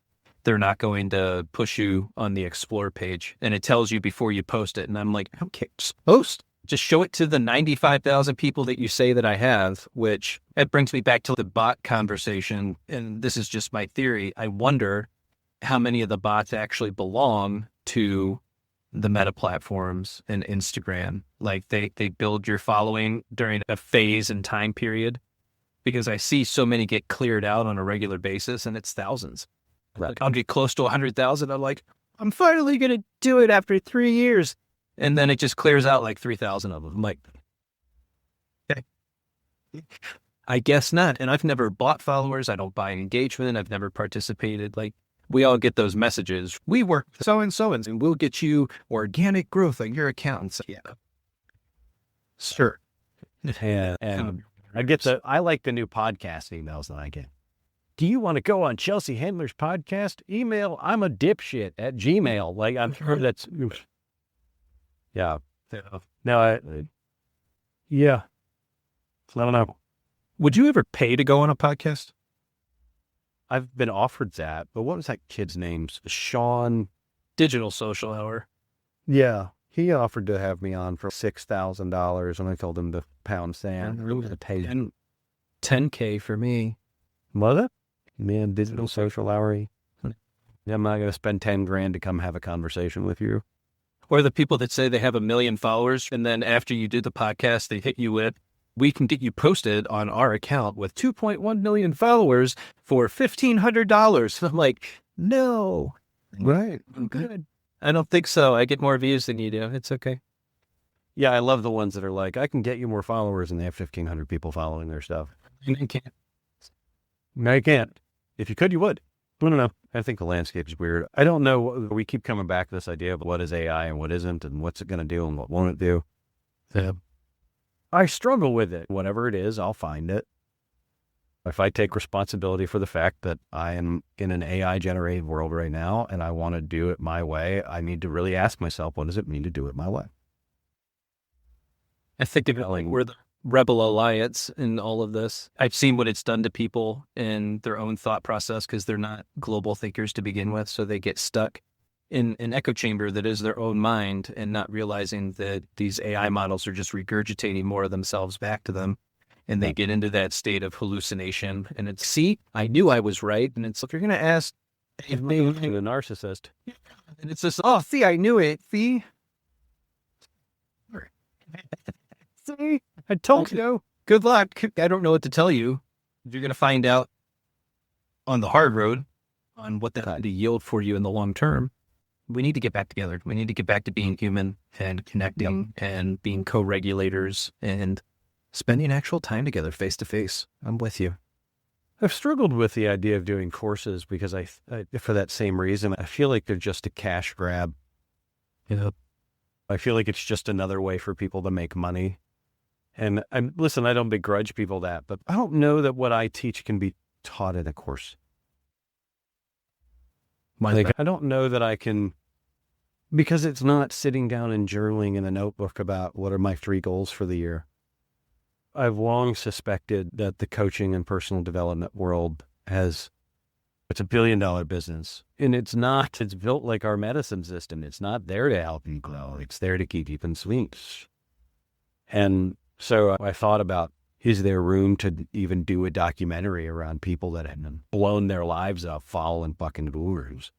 they're not going to push you on the explore page. And it tells you before you post it. And I'm like, okay, just post. Just show it to the 95,000 people that you say that I have, which it brings me back to the bot conversation. And this is just my theory. I wonder how many of the bots actually belong to the Meta platforms and Instagram. Like they build your following during a phase and time period, because I see so many get cleared out on a regular basis, and it's thousands. Right. Like I'll get close to 100,000. I'm like, I'm finally going to do it after 3 years. And then it just clears out like 3,000 of them. I'm like, okay, I guess not. And I've never bought followers. I don't buy engagement. I've never participated. Like, we all get those messages. We work with so-and-so, and we'll get you organic growth on your account. Yeah. Sure. And I like the new podcast emails that I get. Do you want to go on Chelsea Handler's podcast? Email I'm a dipshit at Gmail. Like, I'm sure that's, yeah. No, I don't know. Would you ever pay to go on a podcast? I've been offered that, but what was that kid's name? Sean. Digital Social Hour. Yeah. He offered to have me on for $6,000, and I told him to pound sand. I'm really going to pay $10K for me. Was it? Man, Digital Social Hour. I'm not going to spend 10 grand to come have a conversation with you. Or the people that say they have 1 million followers, and then after you do the podcast, they hit you with, we can get you posted on our account with 2.1 million followers for $1,500. I'm like, no. Right. I'm good. I don't think so. I get more views than you do. It's okay. Yeah, I love the ones that are like, I can get you more followers, and they have 1,500 people following their stuff. And I can't. No, you can't. If you could, you would. I don't know. I think the landscape is weird. I don't know. We keep coming back to this idea of what is AI and what isn't, and what's it going to do and what won't it do. Yeah. I struggle with it. Whatever it is, I'll find it. If I take responsibility for the fact that I am in an AI-generated world right now and I want to do it my way, I need to really ask myself, what does it mean to do it my way? I think we're the rebel alliance in all of this. I've seen what it's done to people in their own thought process because they're not global thinkers to begin with. So they get stuck in an echo chamber that is their own mind and not realizing that these AI models are just regurgitating more of themselves back to them. And they get into that state of hallucination. And it's, see, I knew I was right. And it's, if you're going to ask the narcissist. And it's just, oh, see, I knew it. See? See? I told you. Good luck. I don't know what to tell you. You're going to find out on the hard road on what that to yield for you in the long term. We need to get back together. We need to get back to being human and connecting and being co-regulators and spending actual time together face to face. I'm with you. I've struggled with the idea of doing courses because I for that same reason, I feel like they're just a cash grab. Yeah. I feel like it's just another way for people to make money. And listen, I don't begrudge people that, but I don't know that what I teach can be taught in a course. I don't know that I can, because it's not sitting down and journaling in a notebook about what are my 3 goals for the year. I've long suspected that the coaching and personal development world it's a $1 billion business. And it's built like our medicine system. It's not there to help you grow. It's there to keep you in swings. And so I thought about, is there room to even do a documentary around people that have blown their lives up following fucking gurus?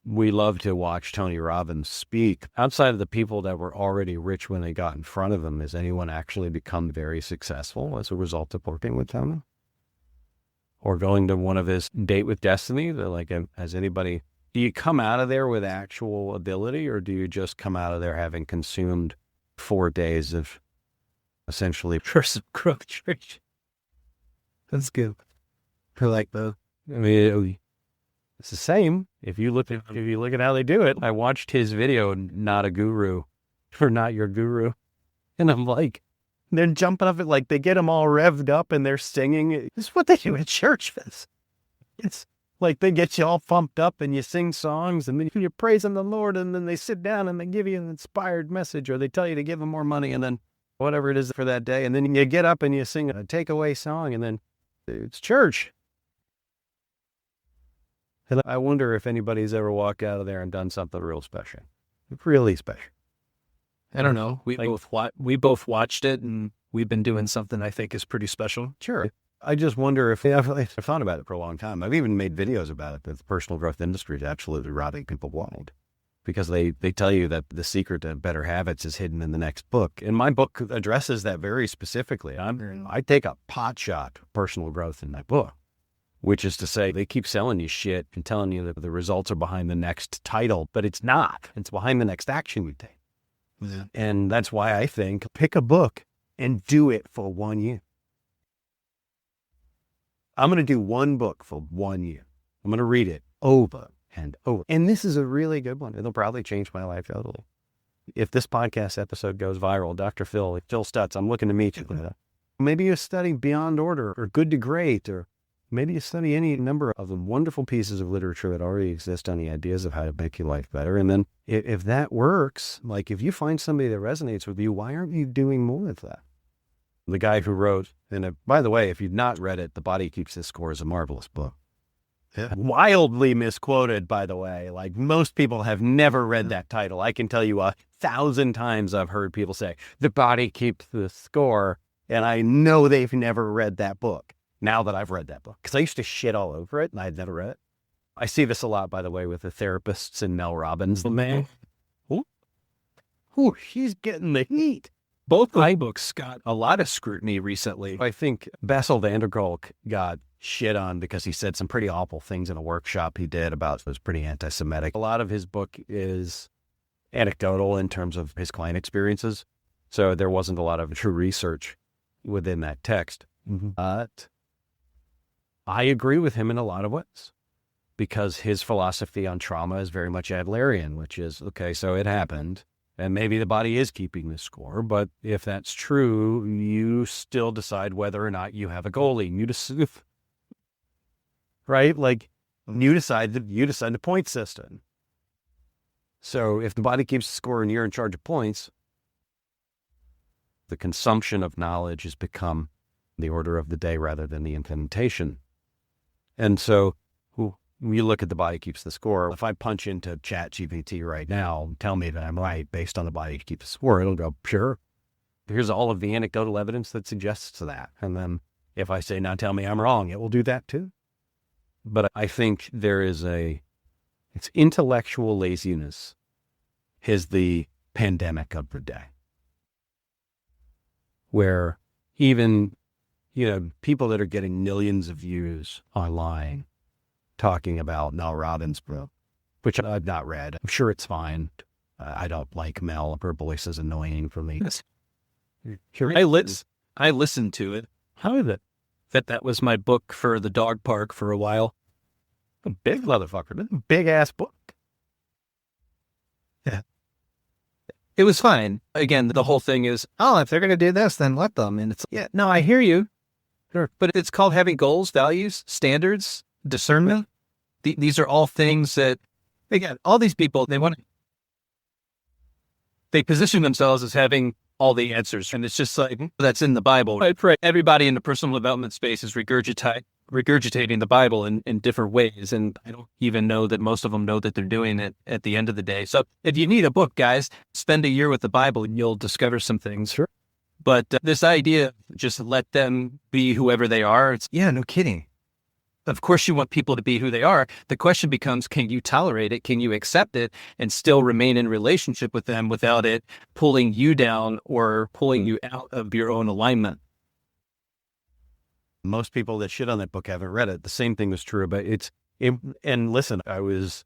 We love to watch Tony Robbins speak. Outside of the people that were already rich when they got in front of him, has anyone actually become very successful as a result of working with Tony? Or going to one of his Date with Destiny? They're like, do you come out of there with actual ability, or do you just come out of there having consumed 4 days of essentially Person growth trade? That's good. I like that. I mean, it's the same. If you look at how they do it, I watched his video, Not a Guru, or Not Your Guru. And I'm like, they're jumping up, like they get them all revved up and they're singing. This is what they do at church. It's like they get you all pumped up and you sing songs and then you're praising the Lord, and then they sit down and they give you an inspired message, or they tell you to give them more money, and then whatever it is for that day. And then you get up and you sing a takeaway song, and then it's church. And I wonder if anybody's ever walked out of there and done something real special. Really special. I don't know. We both watched it, and we've been doing something I think is pretty special. Sure. I just wonder if I've thought about it for a long time. I've even made videos about it. That the personal growth industry is absolutely robbing people blind. because they tell you that the secret to better habits is hidden in the next book. And my book addresses that very specifically. I take a pot shot to personal growth in my book, which is to say they keep selling you shit and telling you that the results are behind the next title, but it's not. It's behind the next action you take. Yeah. And that's why I think pick a book and do it for 1 year. I'm going to do one book for 1 year. I'm going to read it over and over. And this is a really good one. It'll probably change my life totally. If this podcast episode goes viral, Dr. Phil Stutz, I'm looking to meet you. Maybe you study Beyond Order or Good to Great, or maybe you study any number of the wonderful pieces of literature that already exist on the ideas of how to make your life better. And then if that works, like if you find somebody that resonates with you, why aren't you doing more of that? The guy who wrote, and by the way, if you've not read it, The Body Keeps Its Score is a marvelous book. Yeah. Wildly misquoted, by the way. Like most people have never read that title. I can tell you 1,000 times I've heard people say, The Body Keeps the Score. And I know they've never read that book now that I've read that book. Because I used to shit all over it and I'd never read it. I see this a lot, by the way, with the therapists and Mel Robbins. The man. Ooh, she's getting the heat. Both my books got a lot of scrutiny recently. I think Bessel van der Kolk got shit on because he said some pretty awful things in a workshop he did about it was pretty anti-Semitic. A lot of his book is anecdotal in terms of his client experiences. So there wasn't a lot of true research within that text. Mm-hmm. But I agree with him in a lot of ways because his philosophy on trauma is very much Adlerian, which is, okay, so it happened. And maybe the body is keeping the score, but if that's true, you still decide whether or not you have a goalie. You decide, right? Like you decide the point system. So if the body keeps the score and you're in charge of points, the consumption of knowledge has become the order of the day rather than the implementation. And so you look at The Body Keeps the Score. If I punch into ChatGPT right now, tell me that I'm right based on The Body Keeps the Score, it'll go, sure. Here's all of the anecdotal evidence that suggests that. And then if I say, now tell me I'm wrong, it will do that too. But I think it's intellectual laziness is the pandemic of the day. Where even, people that are getting millions of views online talking about Mel Robbins' book, which I've not read. I'm sure it's fine. I don't like Mel. Her voice is annoying for me. Yes. I listened to it. How is it? That was my book for the dog park for a while. A big motherfucker. Big ass book. Yeah. It was fine. Again, the whole thing is, if they're going to do this, then let them. And it's, no, I hear you. Sure. But it's called having goals, values, standards, discernment. These are all things that, again, all these people, they position themselves as having all the answers. And it's just like, that's in the Bible. I pray everybody in the personal development space is regurgitating the Bible in different ways. And I don't even know that most of them know that they're doing it at the end of the day. So if you need a book, guys, spend a year with the Bible and you'll discover some things. Sure. But this idea, just let them be whoever they are. No kidding. Of course, you want people to be who they are. The question becomes, can you tolerate it? Can you accept it and still remain in relationship with them without it pulling you down or pulling you out of your own alignment? Most people that shit on that book haven't read it. The same thing was true about it. And listen, I was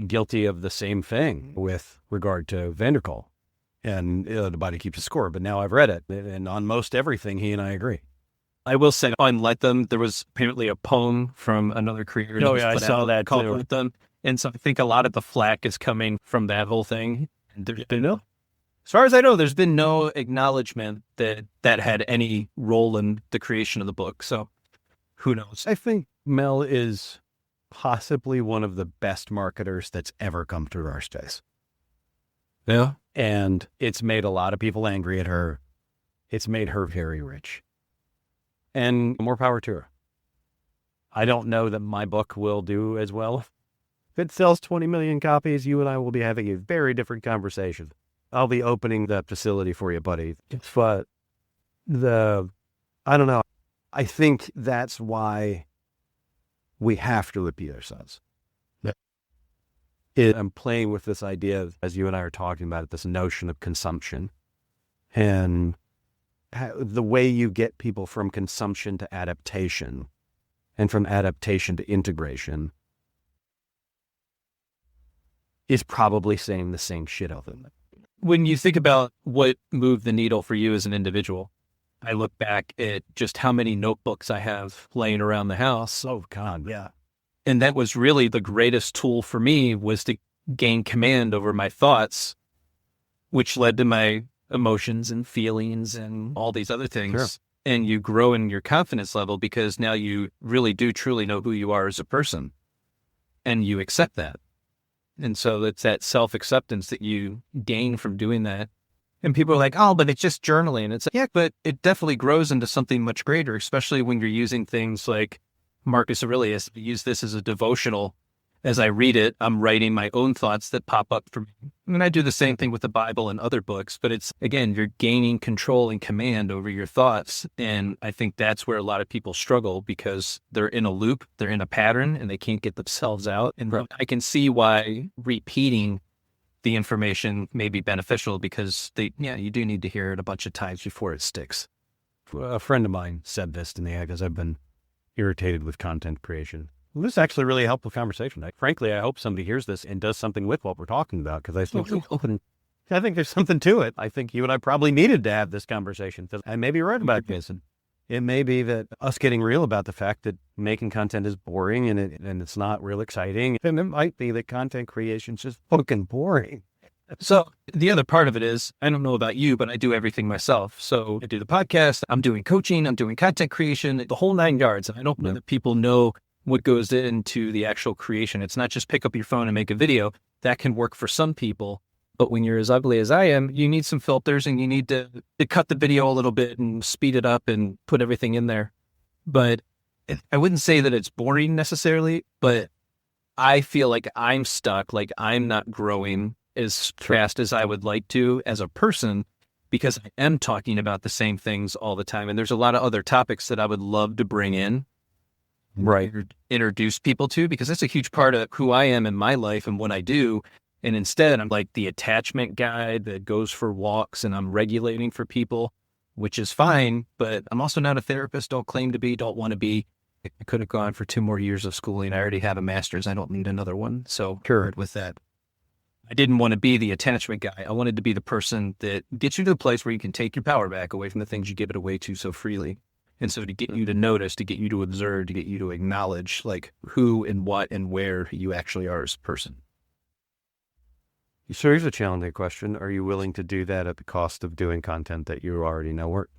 guilty of the same thing with regard to van der Kolk and The Body Keeps the Score. But now I've read it, and on most everything, he and I agree. I will say on Let Them, there was apparently a poem from another creator. Oh, yeah, I saw that called too. Let Them. And so I think a lot of the flack is coming from that whole thing. And there's been as far as I know, there's been no acknowledgement that had any role in the creation of the book. So who knows? I think Mel is possibly one of the best marketers that's ever come through our space. Yeah. And it's made a lot of people angry at her. It's made her very rich. And more power to her. I don't know that my book will do as well. If it sells 20 million copies, you and I will be having a very different conversation. I'll be opening that facility for you, buddy. But I don't know. I think that's why we have to repeat ourselves. I'm playing with this idea, as you and I are talking about it, this notion of consumption. And the way you get people from consumption to adaptation, and from adaptation to integration, is probably saying the same shit over them. When you think about what moved the needle for you as an individual, I look back at just how many notebooks I have laying around the house. Oh, God, yeah. And that was really the greatest tool for me, was to gain command over my thoughts, which led to my emotions and feelings and all these other things. Sure. And you grow in your confidence level because now you really do truly know who you are as a person, and you accept that. And so it's that self-acceptance that you gain from doing that. And people are like, oh, but it's just journaling. It's like, yeah, but it definitely grows into something much greater, especially when you're using things like Marcus Aurelius. Use this as a devotional. As I read it, I'm writing my own thoughts that pop up for me. And I do the same thing with the Bible and other books, but it's, again, you're gaining control and command over your thoughts. And I think that's where a lot of people struggle, because they're in a loop, they're in a pattern, and they can't get themselves out. And I can see why repeating the information may be beneficial, because you do need to hear it a bunch of times before it sticks. A friend of mine said this to me because I've been irritated with content creation. Well, this is actually really a helpful conversation. Frankly, I hope somebody hears this and does something with what we're talking about, because I think there's something to it. I think you and I probably needed to have this conversation, because I may be right about this. And it may be that us getting real about the fact that making content is boring and it's not real exciting. And it might be that content creation is just fucking boring. So the other part of it is, I don't know about you, but I do everything myself. So I do the podcast, I'm doing coaching, I'm doing content creation, the whole 9 yards. And I don't know that people know what goes into the actual creation. It's not just pick up your phone and make a video. That can work for some people. But when you're as ugly as I am, you need some filters, and you need to cut the video a little bit and speed it up and put everything in there. But I wouldn't say that it's boring necessarily, but I feel like I'm stuck, like I'm not growing as fast as I would like to as a person, because I am talking about the same things all the time. And there's a lot of other topics that I would love to bring in. Right. Introduce people to, because that's a huge part of who I am in my life and what I do. And instead, I'm like the attachment guy that goes for walks, and I'm regulating for people, which is fine, but I'm also not a therapist. Don't claim to be, don't want to be. I could have gone for 2 more years of schooling. I already have a master's. I don't need another one. So Sure. with that, I didn't want to be the attachment guy. I wanted to be the person that gets you to a place where you can take your power back away from the things you give it away to so freely. And so to get you to notice, to get you to observe, to get you to acknowledge like who and what and where you actually are as a person. So here's a challenging question. Are you willing to do that at the cost of doing content that you already know works?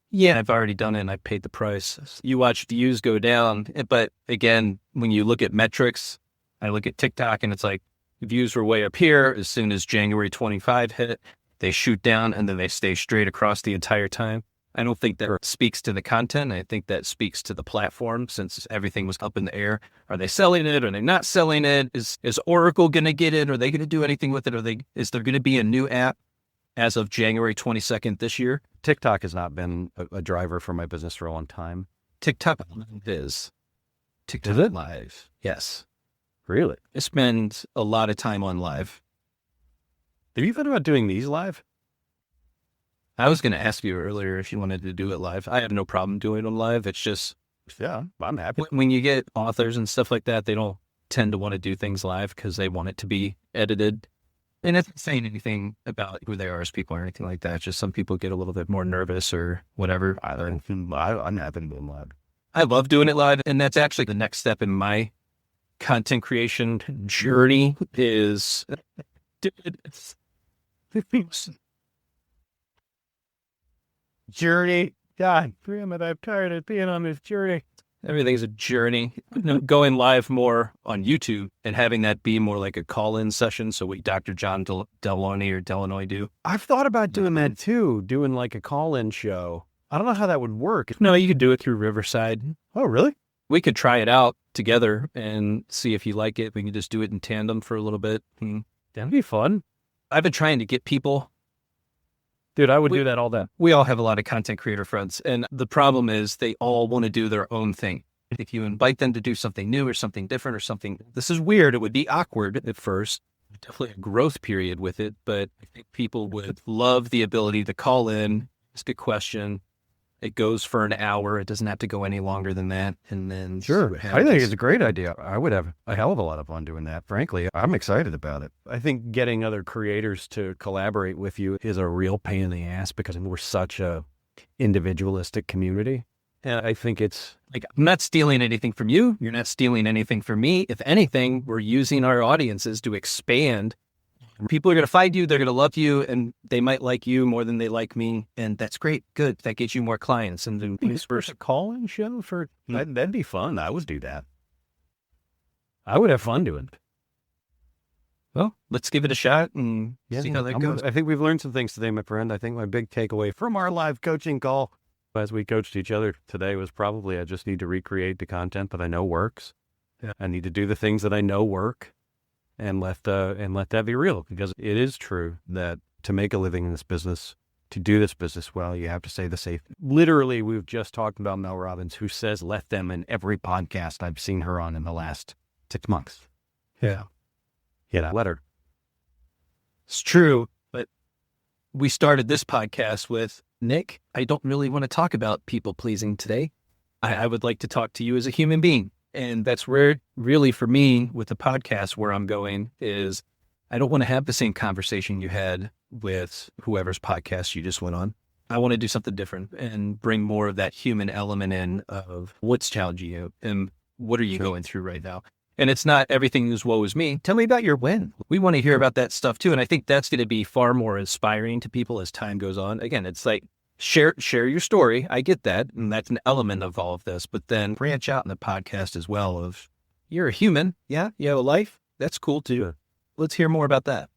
Yeah, I've already done it and I paid the price. You watch views go down. But again, when you look at metrics, I look at TikTok and it's like views were way up here. As soon as January 25 hit, they shoot down and then they stay straight across the entire time. I don't think that speaks to the content. I think that speaks to the platform, since everything was up in the air. Are they selling it? Are they not selling it? Is Oracle going to get it? Are they going to do anything with it? Is there going to be a new app as of January 22nd this year? TikTok has not been a driver for my business for a long time. TikTok is. TikTok Is it? Live. Yes. Really? I spend a lot of time on live. Have you thought about doing these live? I was going to ask you earlier if you wanted to do it live. I have no problem doing them live. It's just, Yeah, I'm happy. when you get authors and stuff like that, they don't tend to want to do things live because they want it to be edited. And it's not saying anything about who they are as people or anything like that. It's just some people get a little bit more nervous or whatever. I'm happy to do them live. I love doing it live. And that's actually the next step in my content creation journey is, Journey. God damn it, I'm tired of being on this journey. everything's a journey. Going live more on YouTube and having that be more like a call-in session. So what Dr. John Deloney or Delanoy do. I've thought about doing that too, doing like a call-in show. I don't know how that would work. No, you could do it through Riverside. Oh, really? We could try it out together and see if you like it. We can just do it in tandem for a little bit. That'd be fun. I've been trying to get people. Dude, I would do that all day. We all have a lot of content creator friends. And the problem is they all want to do their own thing. If you invite them to do something new or something different or something, this is weird. It would be awkward at first. Definitely a growth period with it, but I think people would love the ability to call in, ask a question. It goes for an hour. It doesn't have to go any longer than that. And then Sure. I think it's a great idea. I would have a hell of a lot of fun doing that. Frankly, I'm excited about it. I think getting other creators to collaborate with you is a real pain in the ass because we're such a individualistic community. And I think it's like, I'm not stealing anything from you. You're not stealing anything from me. If anything, we're using our audiences to expand. People are going to find you. They're going to love you, and they might like you more than they like me. And that's great. Good. That gets you more clients. And then vice versa. a call-in show for that'd be fun. I would do that. I would have fun doing it. Well, let's give it a shot and see how that goes. I think we've learned some things today, my friend. I think my big takeaway from our live coaching call as we coached each other today was probably I just need to recreate the content that I know works. Yeah. I need to do the things that I know work and let that be real, because it is true that to make a living in this business, to do this business well, you have to say the safe. Literally, we've just talked about Mel Robbins, who says let them in every podcast I've seen her on in the last 6 months. Yeah. Let her. It's true, but we started this podcast with, Nick, I don't really want to talk about people pleasing today. I would like to talk to you as a human being. And that's where really for me with the podcast where I'm going is I don't want to have the same conversation you had with whoever's podcast you just went on. I want to do something different and bring more of that human element in of what's challenging you and what are you going through right now? And it's not everything is woe is me. Tell me about your win. We want to hear about that stuff too. And I think that's going to be far more inspiring to people as time goes on. Again, it's like share your story. I get that. And that's an element of all of this, but then branch out in the podcast as well of you're a human. Yeah. You have a life. That's cool too. Sure. Let's hear more about that.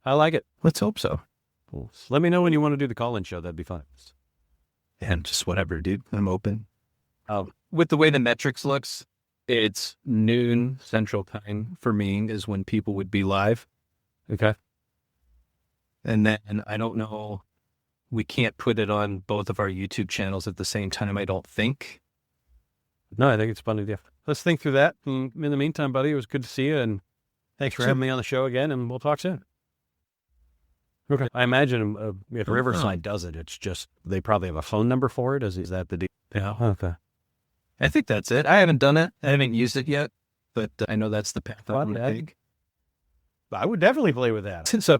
I like it. Let's hope so. Cool. Let me know when you want to do the call-in show. That'd be fun. And just whatever, dude. I'm open. With the way the metrics looks, it's noon Central Time for me is when people would be live. Okay. And then I don't know, we can't put it on both of our YouTube channels at the same time, I don't think. No, I think it's a fun idea. Let's think through that. In the meantime, buddy, it was good to see you, and thanks for having me on the show again, and we'll talk soon. Okay. I imagine if Riverside does it, it's just they probably have a phone number for it. Is that the deal? Yeah. Okay. I think that's it. I haven't done it. I haven't used it yet, but I know that's the path I want to take. I would definitely play with that. So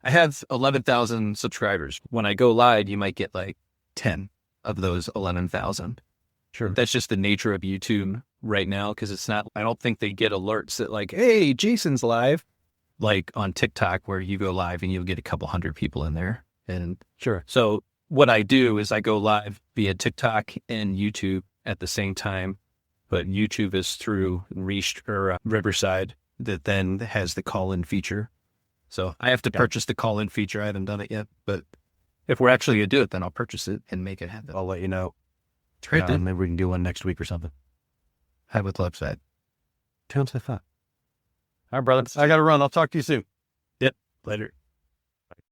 I have 11,000 subscribers. When I go live, you might get like 10 of those 11,000. Sure. That's just the nature of YouTube right now, because it's not, I don't think they get alerts that like, hey, Jason's live, like on TikTok where you go live and you'll get a couple hundred people in there. And sure. So what I do is I go live via TikTok and YouTube at the same time, but YouTube is through Riverside that then has the call-in feature. So I have to purchase the call-in feature. I haven't done it yet, but if we're actually going to do it, then I'll purchase it and make it happen. I'll let you know. Great. Maybe we can do one next week or something. I would love that. Sounds like fun. All right, brother. I got to run. I'll talk to you soon. Yep. Later.